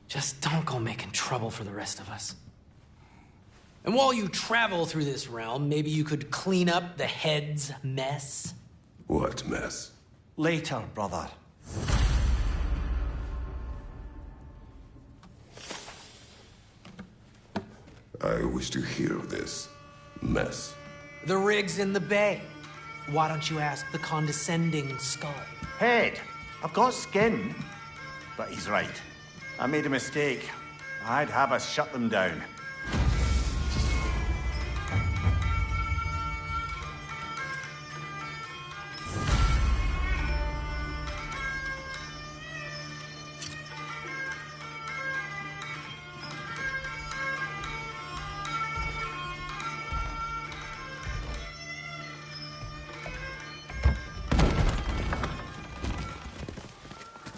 Just don't go making trouble for the rest of us. And while you travel through this realm, maybe you could clean up the head's mess. What mess? Later, brother. I wish to hear of this mess. The rig's in the bay. Why don't you ask the condescending skull? Head, I've got skin. But he's right. I made a mistake. I'd have us shut them down.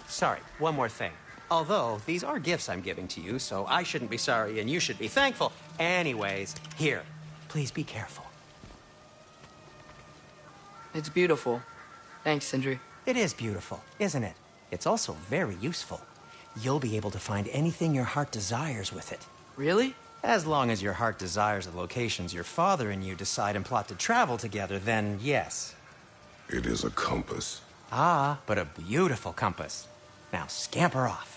Sorry, one more thing. Although, these are gifts I'm giving to you, so I shouldn't be sorry and you should be thankful. Anyways, here, please be careful. It's beautiful. Thanks, Sindri. It is beautiful, isn't it? It's also very useful. You'll be able to find anything your heart desires with it. Really? As long as your heart desires the locations your father and you decide and plot to travel together, then yes. It is a compass. Ah, but a beautiful compass. Now scamper off.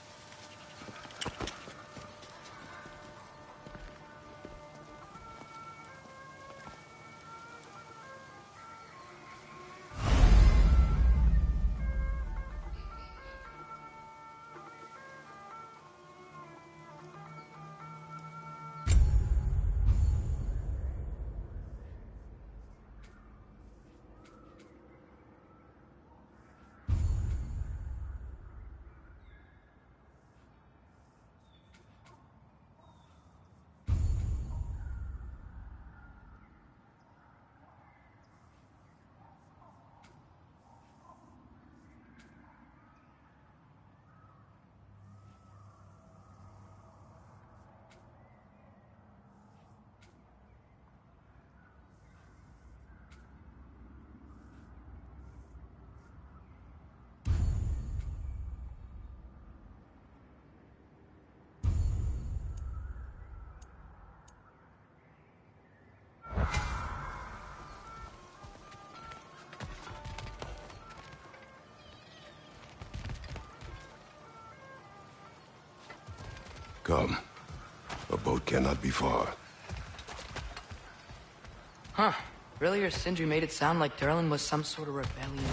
Come. A boat cannot be far. Huh. Earlier, Sindri made it sound like Durlin was some sort of rebellion.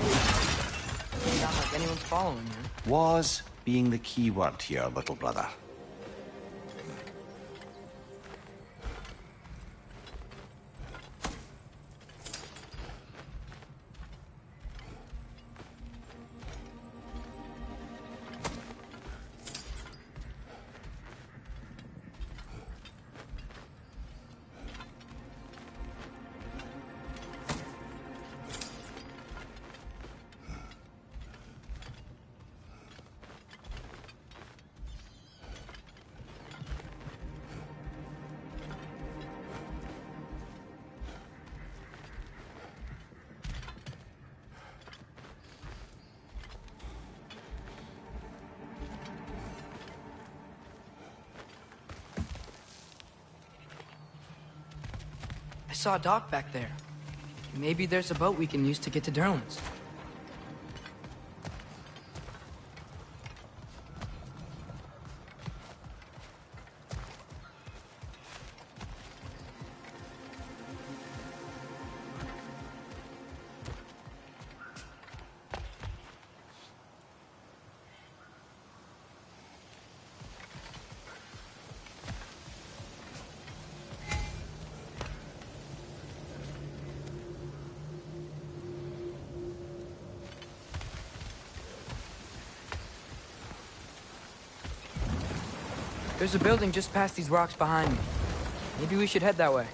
Doesn't sound like anyone's following him. Was being the key word here, little brother. I saw a dock back there. Maybe there's a boat we can use to get to Durlin's. There's a building just past these rocks behind me. Maybe we should head that way.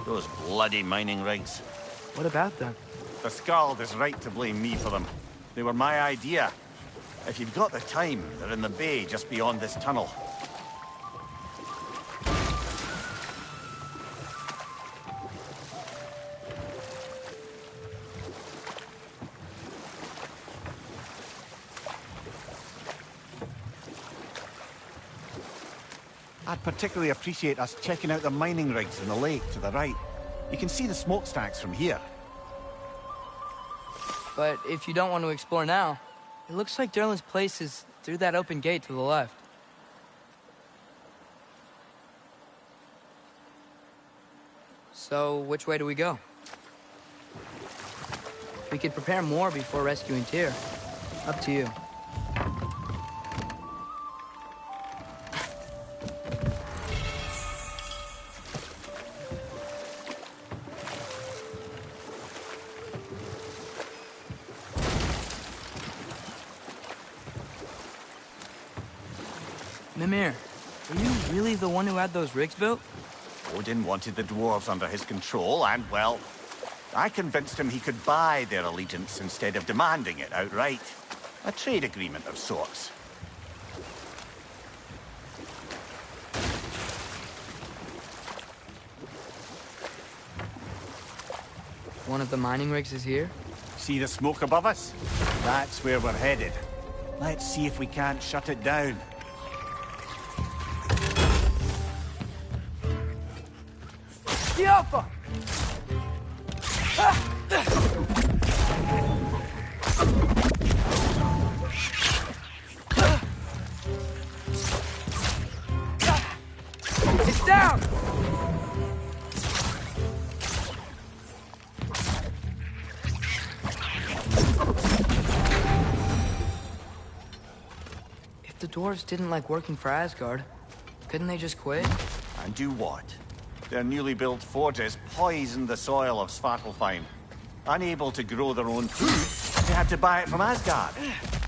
Those bloody mining rigs. What about them? The Skald is right to blame me for them. They were my idea. If you've got the time, they're in the bay just beyond this tunnel. I'd particularly appreciate us checking out the mining rigs in the lake to the right. You can see the smokestacks from here. But if you don't want to explore now, it looks like Durlin's place is through that open gate to the left. So, which way do we go? We could prepare more before rescuing Tyr. Up to you. Mimir, are you really the one who had those rigs built? Odin wanted the dwarves under his control, and, well, I convinced him he could buy their allegiance instead of demanding it outright. A trade agreement of sorts. One of the mining rigs is here? See the smoke above us? That's where we're headed. Let's see if we can't shut it down. The Alpha! It's down! If the dwarves didn't like working for Asgard, couldn't they just quit? And do what? Their newly built forges poisoned the soil of Svartalfheim. Unable to grow their own food, they had to buy it from Asgard.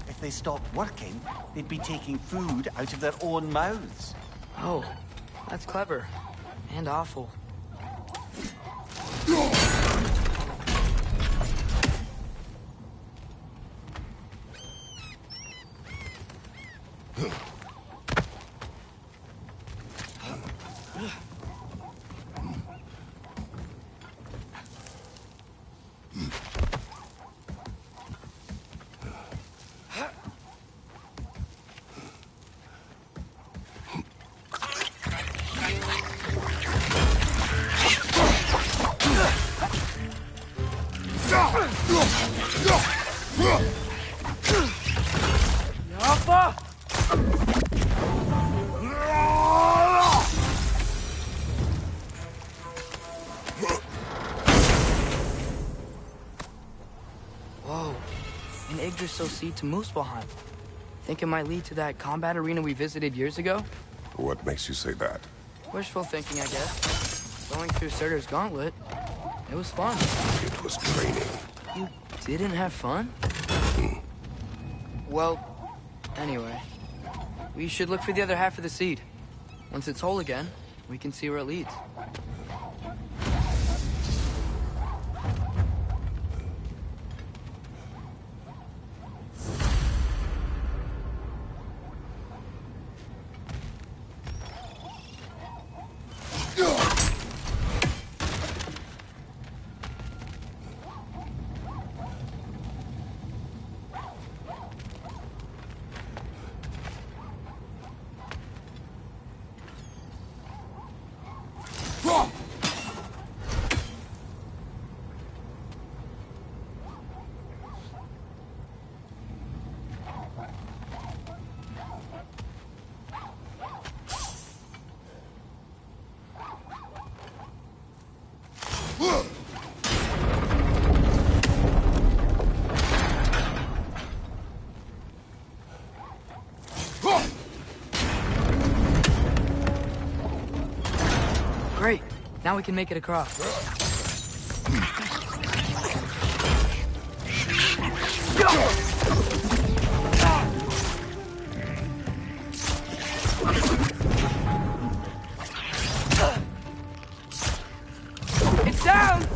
If they stopped working, they'd be taking food out of their own mouths. Oh, that's clever. And awful. Alpha! Whoa, an Yggdrasil seed to Muspelheim. Think it might lead to that combat arena we visited years ago? What makes you say that? Wishful thinking, I guess. Going through Surtur's gauntlet, it was fun. It was training. You didn't have fun? Well, anyway, we should look for the other half of the seed. Once it's whole again, we can see where it leads. Great. Now we can make it across. It's down!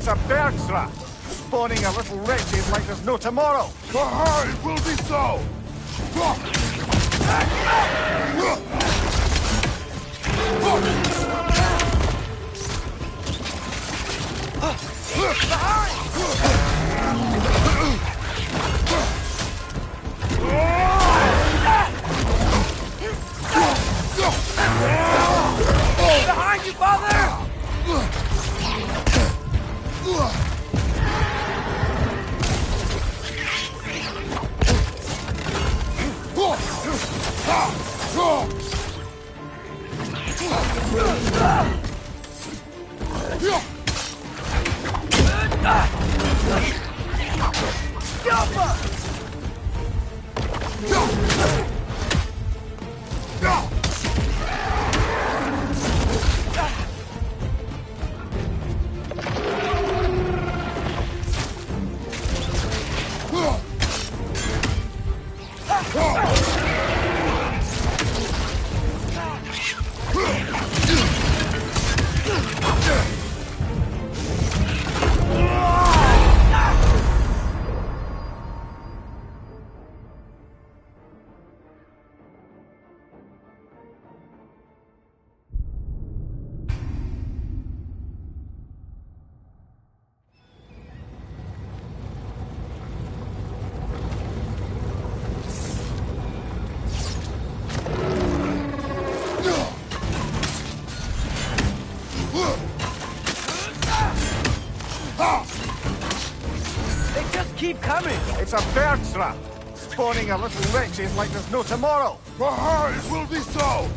It's a bergstrap, spawning a little wretches like there's no tomorrow. It will be so! Behind you, father! Keep coming! It's a bergstrap, spawning a little wretches like there's no tomorrow. It will be so!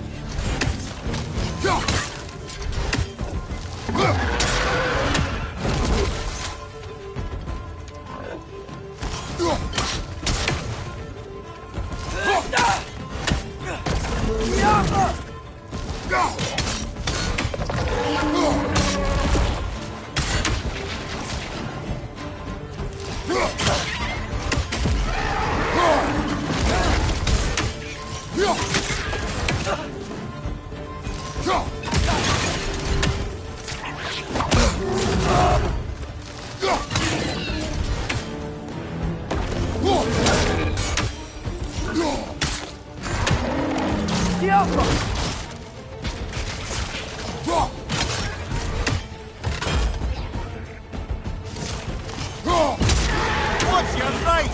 What's your right?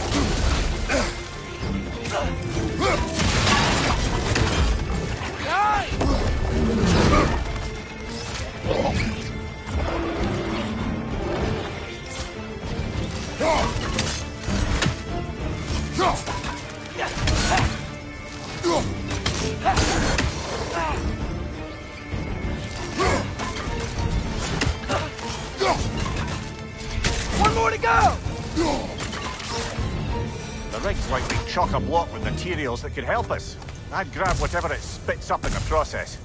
One more to go! The rig's likely chock-a-block with materials that could help us. I'd grab whatever it spits up in the process.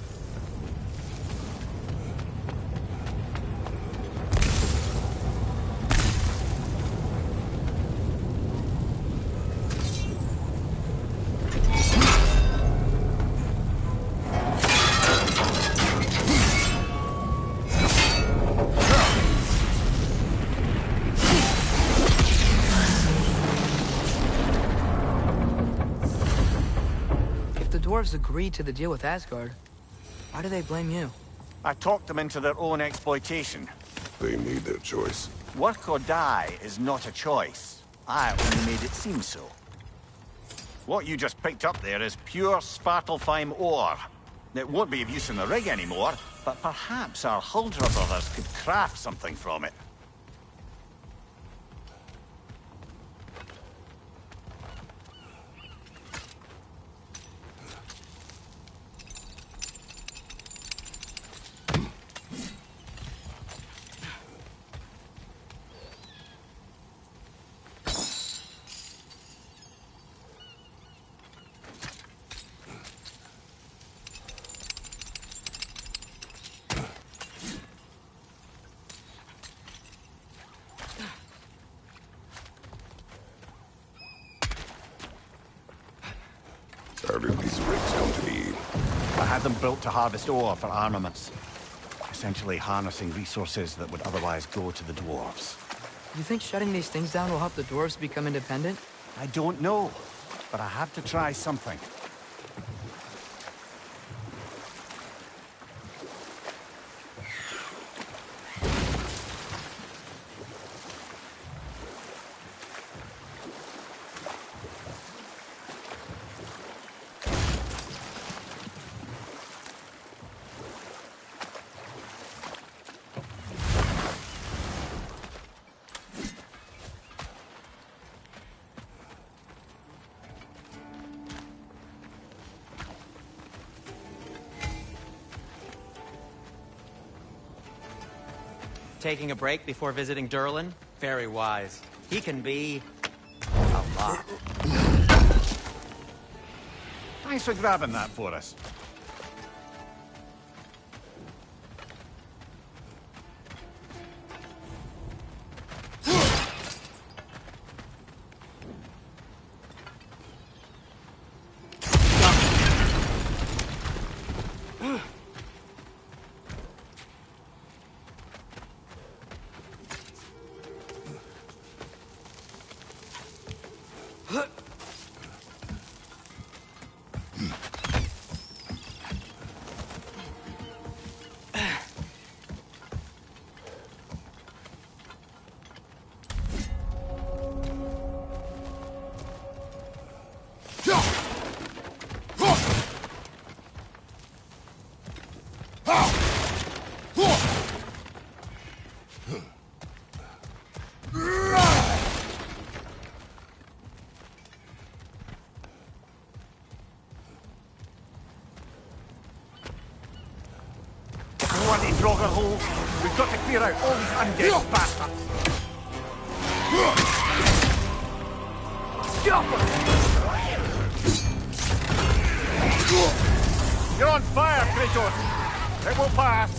Dwarves agreed to the deal with Asgard. Why do they blame you? I talked them into their own exploitation. They made their choice. Work or die is not a choice. I only made it seem so. What you just picked up there is pure Svartalfheim ore. It won't be of use in the rig anymore, but perhaps our Huldra brothers could craft something from it. How did these rigs come to be? I had them built to harvest ore for armaments. essentially harnessing resources that would otherwise go to the dwarves. You think shutting these things down will help the dwarves become independent? I don't know, but I have to try something. Taking a break before visiting Durlin? Very wise. He can be a lot. Thanks for grabbing that for us. Bloody Draugr holes! We've got to clear out all these undead bastards! You're on fire, Kratos! It will pass!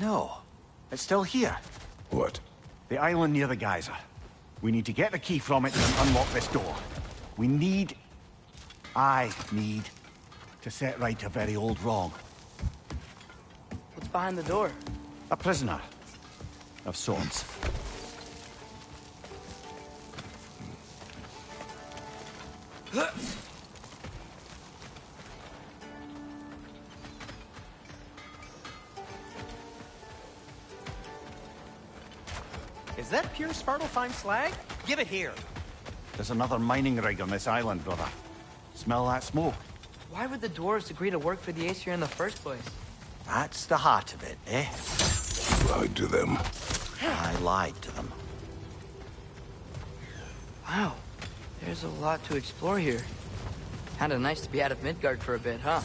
No, it's still here. What? The island near the geyser. We need to get the key from it and unlock this door. I need to set right a very old wrong. What's behind the door? A prisoner of sorts. Is that pure Svartalfheim slag? Give it here. There's another mining rig on this island, brother. Smell that smoke? Why would the dwarves agree to work for the Aesir in the first place? That's the heart of it, eh? Lied to them. I lied to them. Wow, there's a lot to explore here. Kinda nice to be out of Midgard for a bit, huh?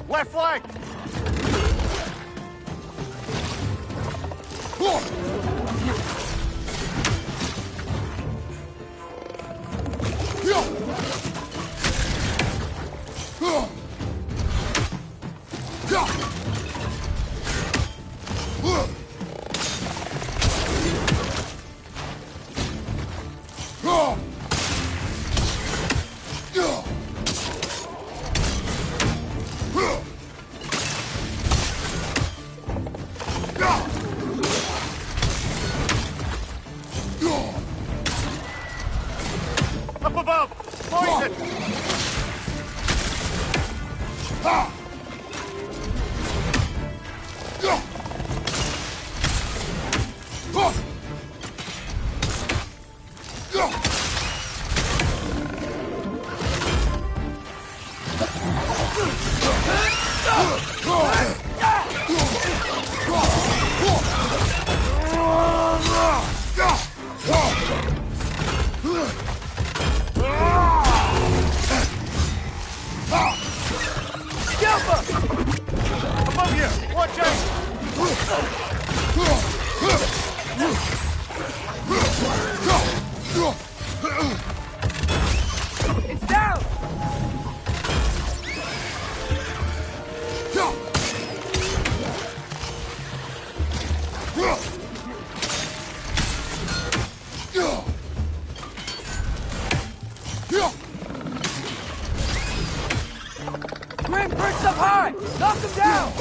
Left flank! It's down! Grim, perch up high! Knock him down!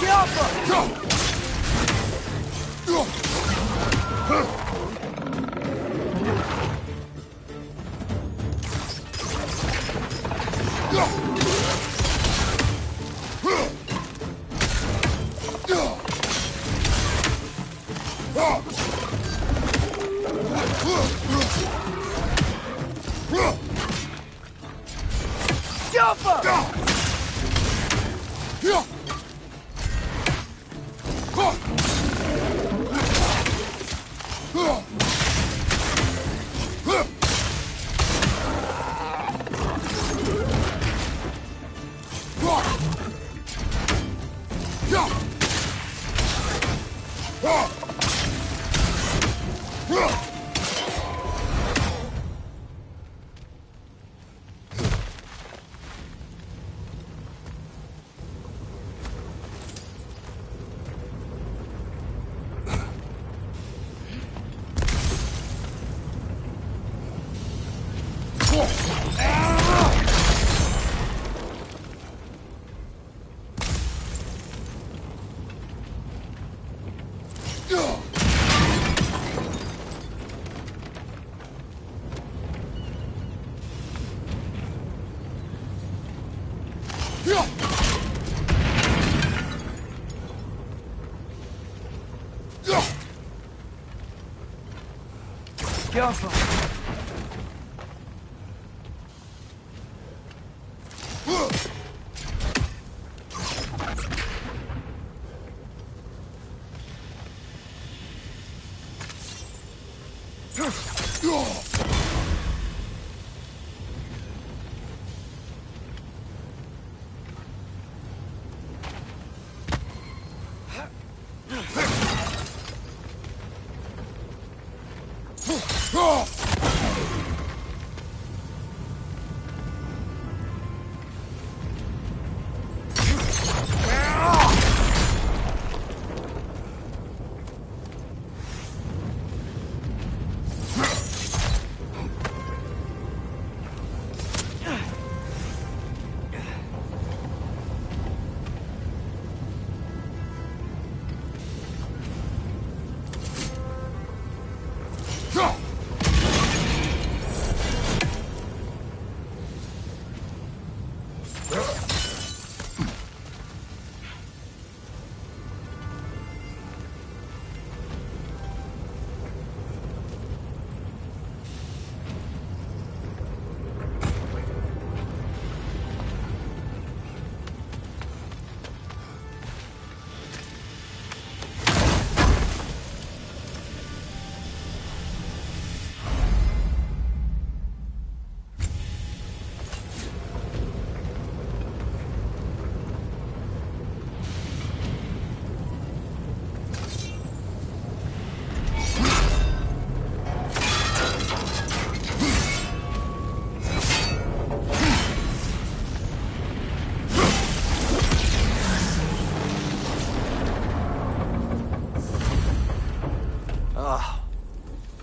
Get off her! Get off him!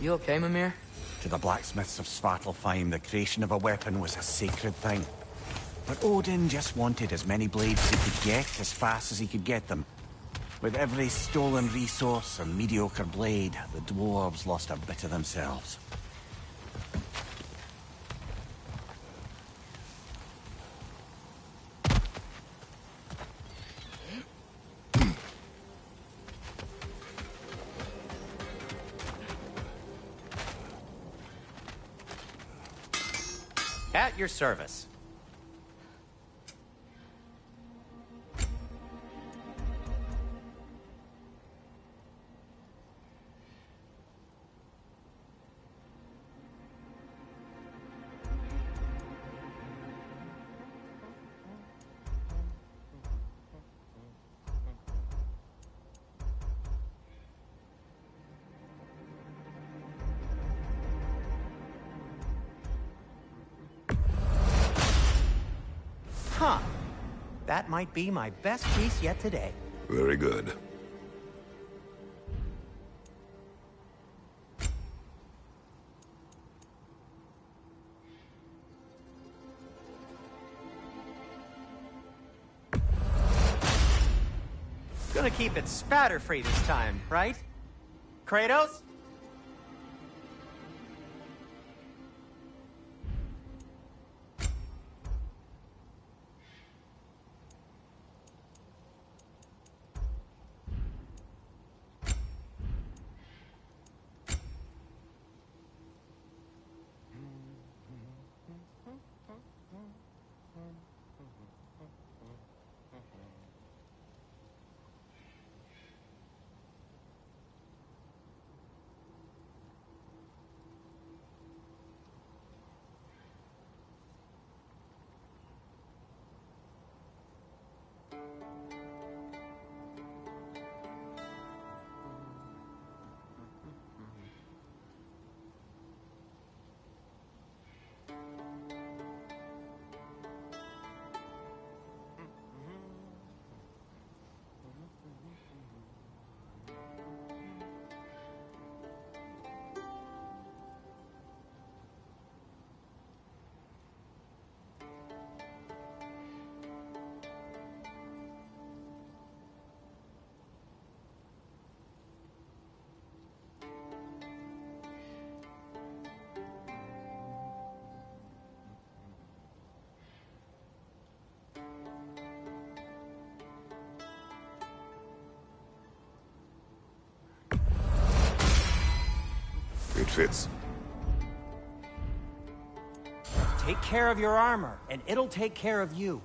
You okay, Mimir? To the blacksmiths of Svartalfheim, the creation of a weapon was a sacred thing. But Odin just wanted as many blades as he could get, as fast as he could get them. With every stolen resource and mediocre blade, the dwarves lost a bit of themselves. At your service. That might be my best piece yet today. Very good. Gonna keep it spatter-free this time, right? Kratos? It fits. Take care of your armor, and it'll take care of you.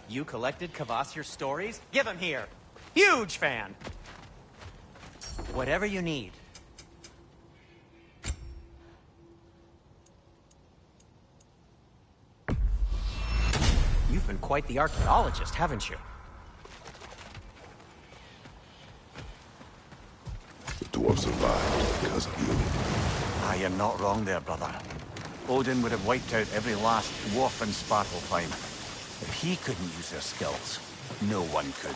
You collected Kvasir's stories? Give them here. Huge fan. Whatever you need. You've been quite the archaeologist, haven't you? The dwarf survived because of you. Ah, you're not wrong there, brother. Odin would have wiped out every last dwarf in Svartalfheim. If he couldn't use their skills, no one could.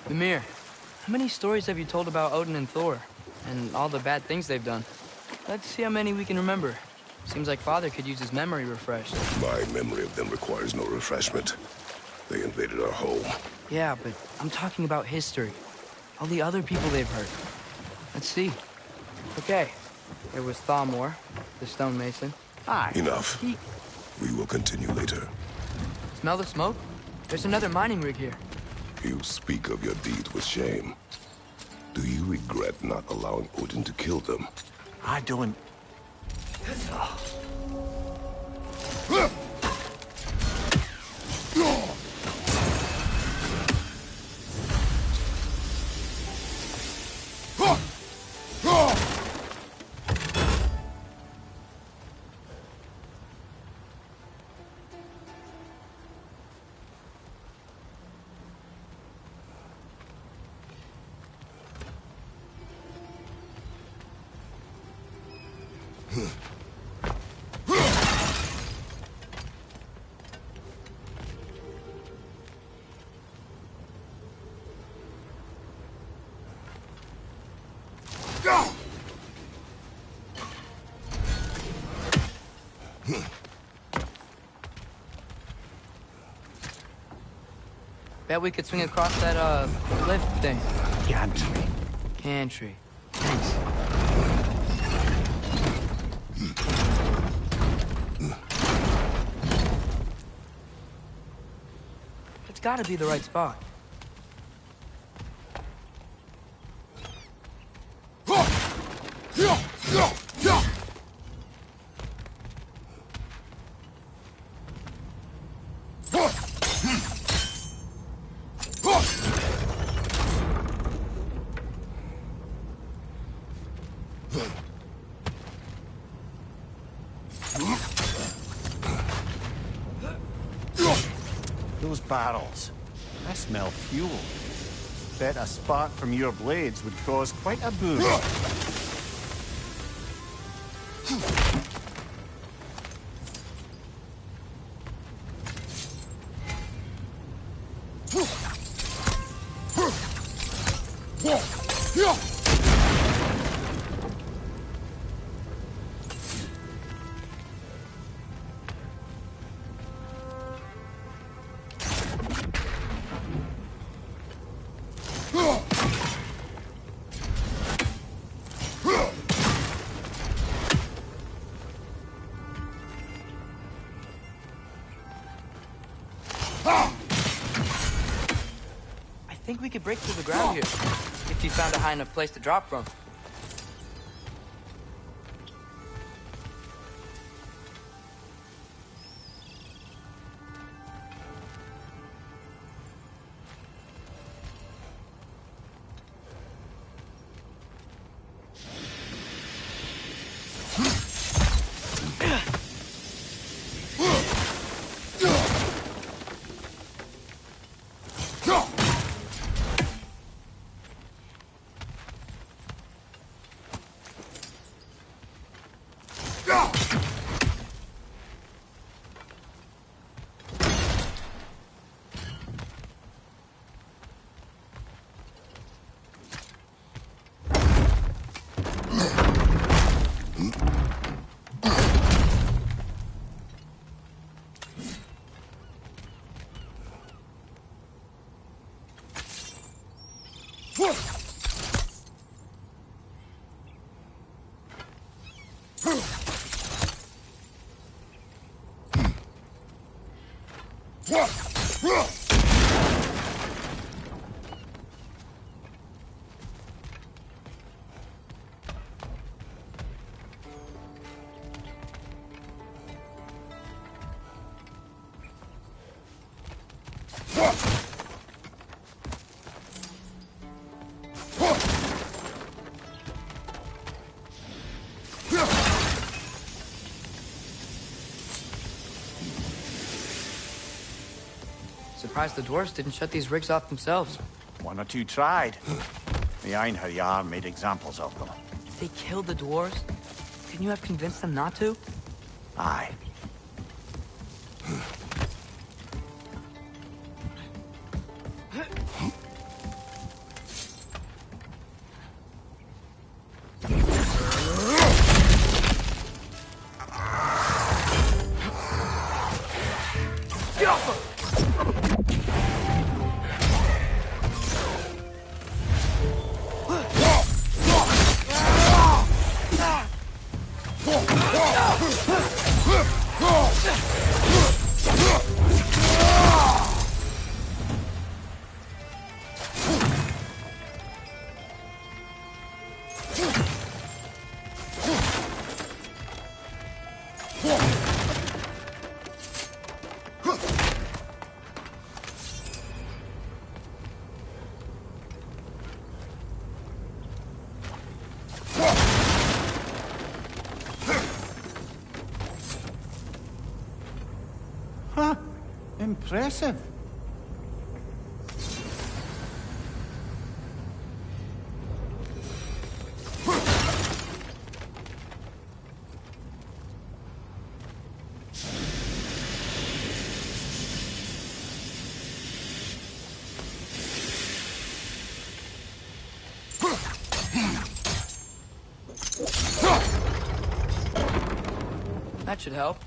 Mimir, how many stories have you told about Odin and Thor? And all the bad things they've done? Let's see how many we can remember. Seems like Father could use his memory refreshed. My memory of them requires no refreshment. They invaded our home. Yeah, but I'm talking about history. All the other people they've hurt. Let's see. Okay. There was Thamor, the stonemason. Aye. Enough. We will continue later. Smell the smoke? There's another mining rig here. You speak of your deeds with shame. Do you regret not allowing Odin to kill them? I don't... Bet we could swing across that, cliff thing. Gantry. Cantry. Thanks. It's gotta be the right spot. Those barrels. I smell fuel. Bet a spark from your blades would cause quite a boom. I think we could break through the ground here, if you found a high enough place to drop from. Surprised the dwarves didn't shut these rigs off themselves. One or two tried. The Einherjar made examples of them. If they killed the dwarves, couldn't you have convinced them not to? Aye. Huh. Impressive. That should help.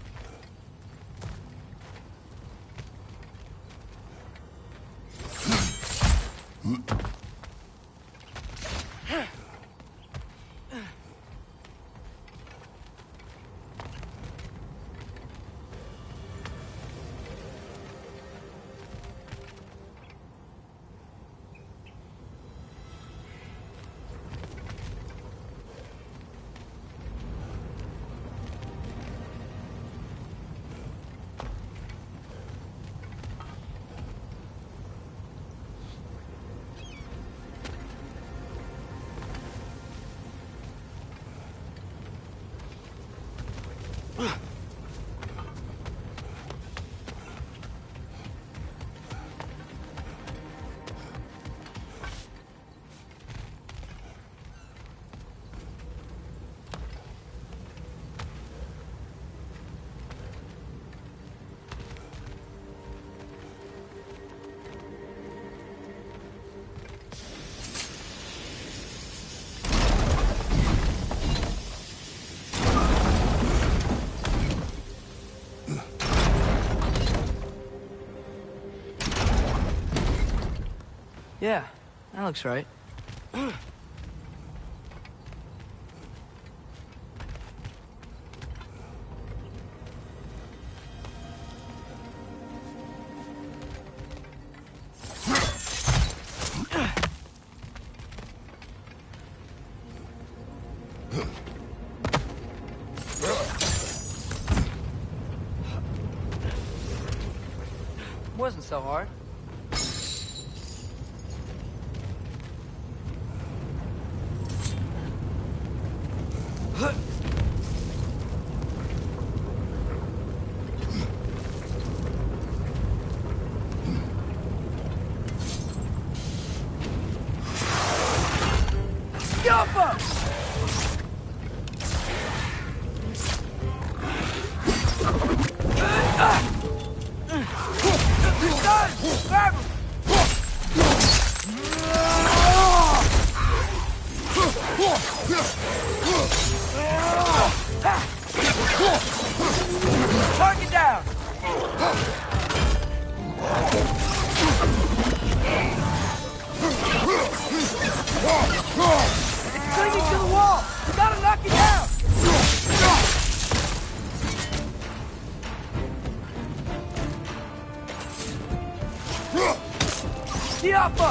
Yeah, that looks right. Wasn't so hard. Target down! It's clinging to the wall! You gotta knock it down! Diapa!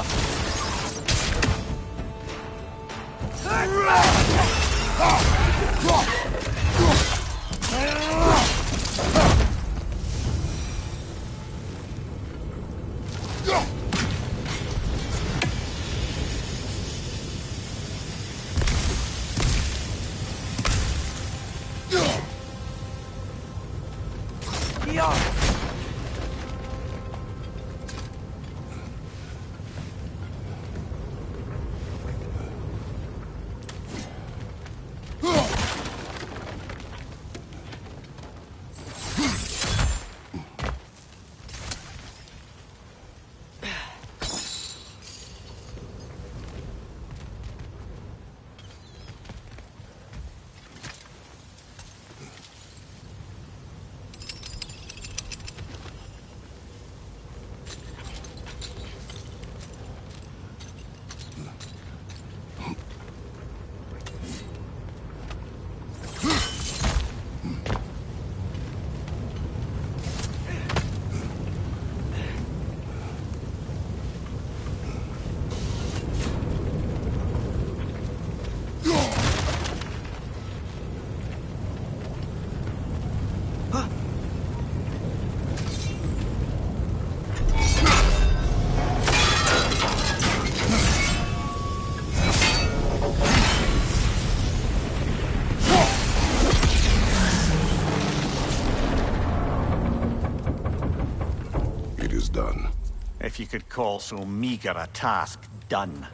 If you could call so meager a task done.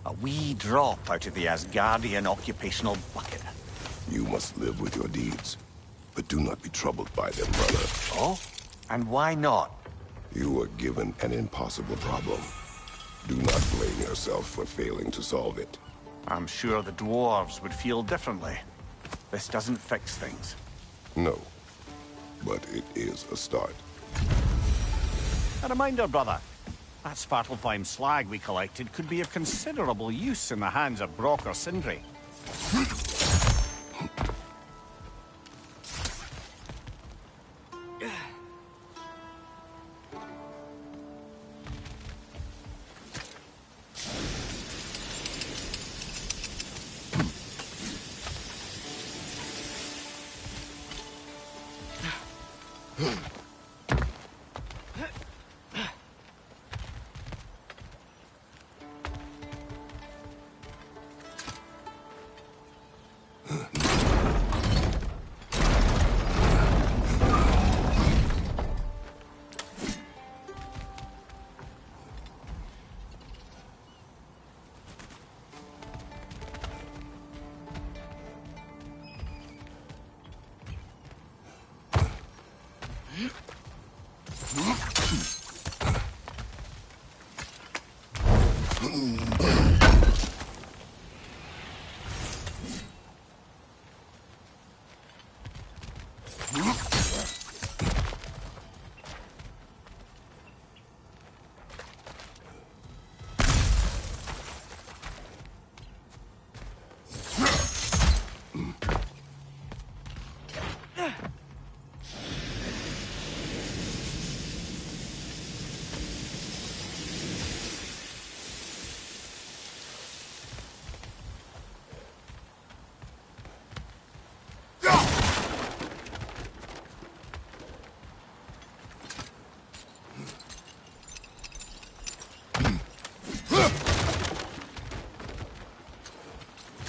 A wee drop out of the Asgardian occupational bucket. You must live with your deeds, but do not be troubled by them, brother. Oh? And why not? You were given an impossible problem. Do not blame yourself for failing to solve it. I'm sure the dwarves would feel differently. This doesn't fix things. No, but it is a start. A reminder, brother. That Svartalfheim slag we collected could be of considerable use in the hands of Brock or Sindri.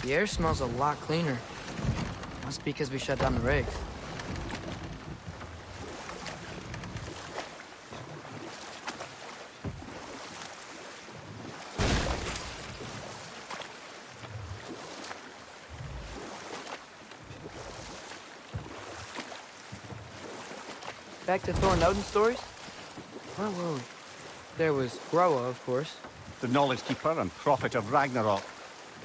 The air smells a lot cleaner. Must be because we shut down the rigs. Back to Thor and Odin stories? Where were we? There was Groa, of course. The knowledge keeper and prophet of Ragnarok.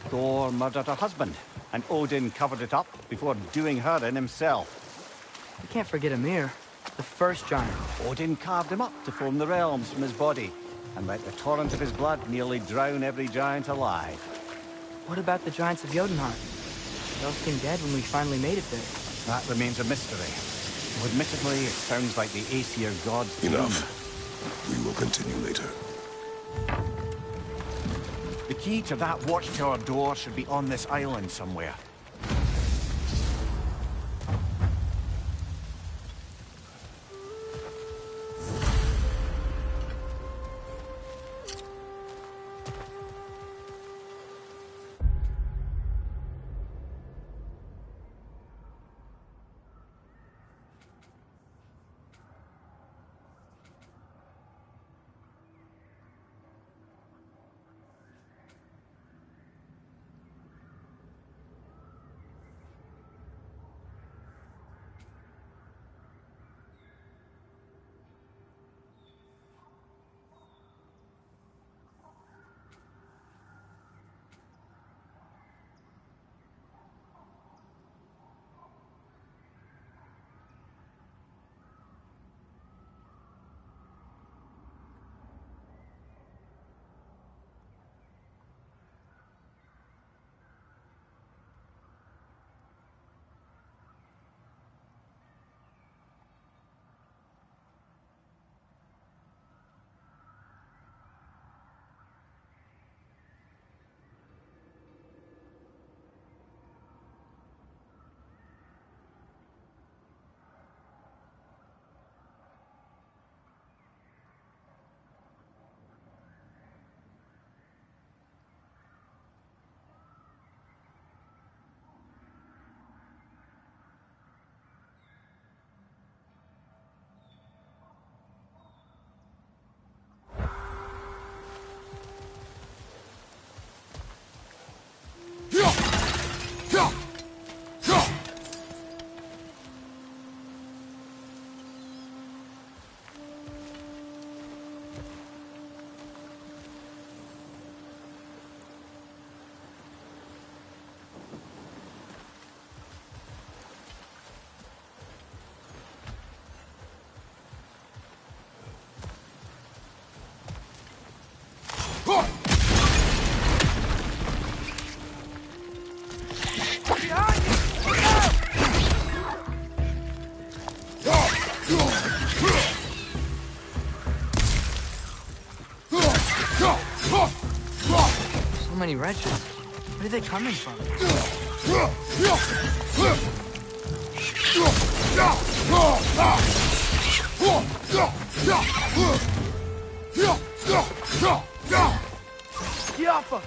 Thor murdered her husband, and Odin covered it up before doing her in himself. You can't forget Ymir, the first giant. Odin carved him up to form the realms from his body, and let the torrent of his blood nearly drown every giant alive. What about the giants of Jotunheim? They all seemed dead when we finally made it there. That remains a mystery. Though admittedly, it sounds like the Aesir gods. Enough. We will continue later. The key to that watchtower door should be on this island somewhere. So many wrenches. Where are they coming from? Yappa!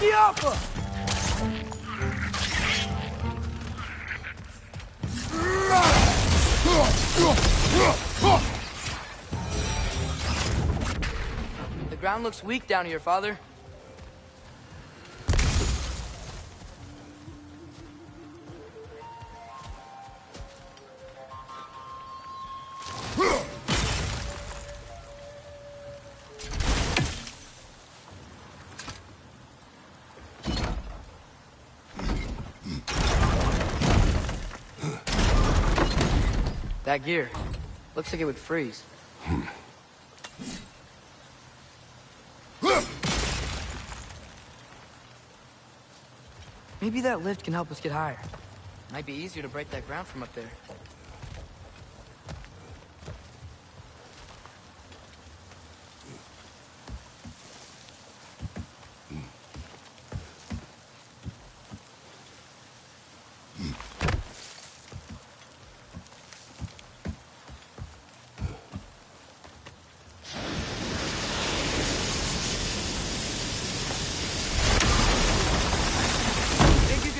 Yappa! The ground looks weak down here, Father. That gear. Looks like it would freeze. Maybe that lift can help us get higher. Might be easier to break that ground from up there.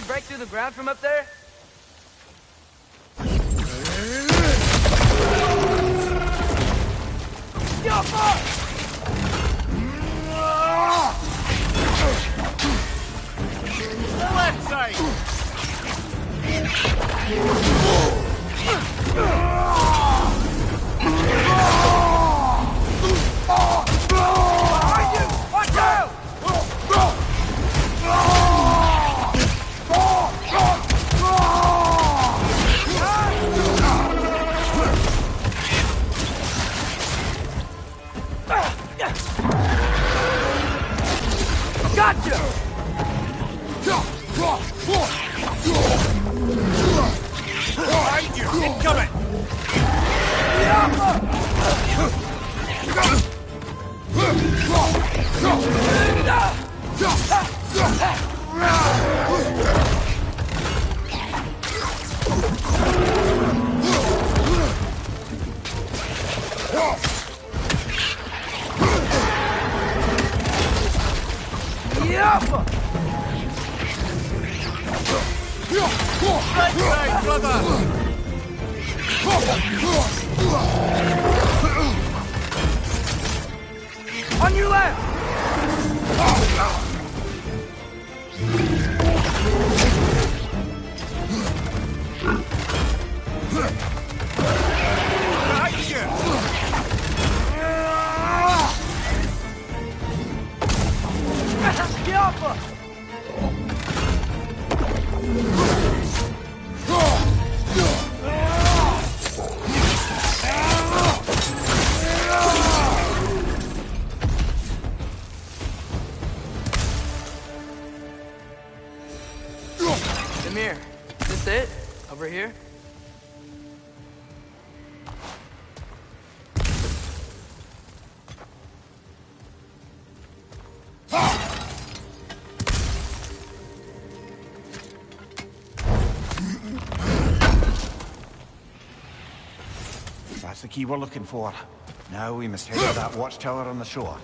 Break through the ground from up there? Left side! Watch out! Gotcha! Behind you! Incoming! Right side, brother! On your left! Behind you! Get off us! Demir, is this it? Over here? That's the key we're looking for. Now we must head to that watchtower on the shore.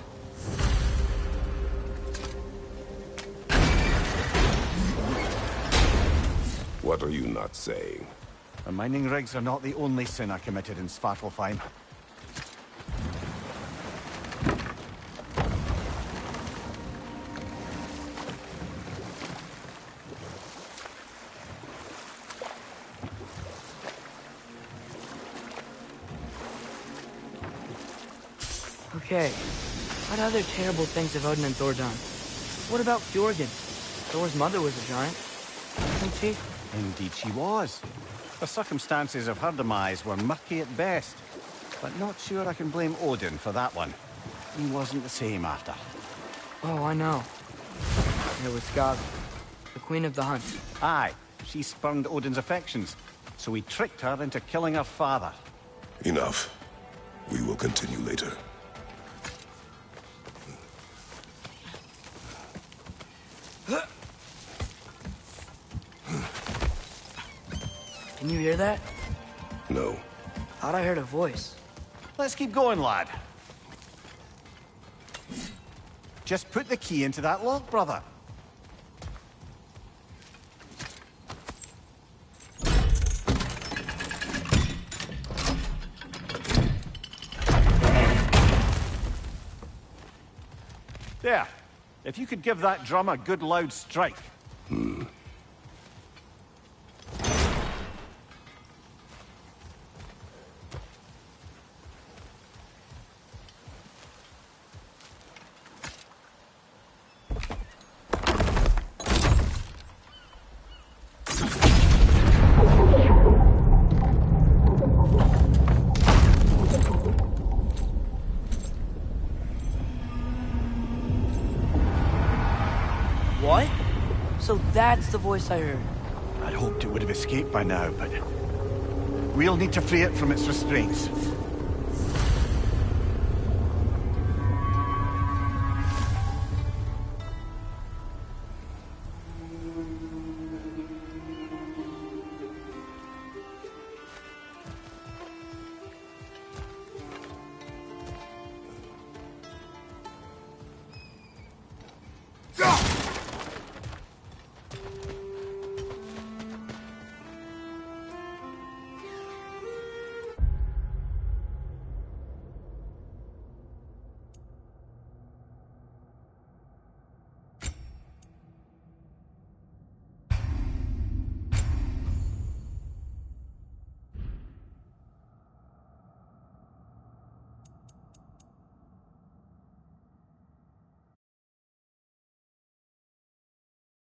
What are you not saying? The mining rigs are not the only sin I committed in Svartalfheim. Okay, what other terrible things have Odin and Thor done? What about Fjorgen? Thor's mother was a giant, wasn't she? Indeed she was. The circumstances of her demise were murky at best, but not sure I can blame Odin for that one. He wasn't the same after. Oh, I know. There was Skav, the queen of the hunt. Aye, she spurned Odin's affections, so he tricked her into killing her father. Enough. We will continue later. Can you hear that? No. Thought I heard a voice. Let's keep going, lad. Just put the key into that lock, brother. There. If you could give that drum a good loud strike. What? So that's the voice I heard. I'd hoped it would have escaped by now, but we'll need to free it from its restraints.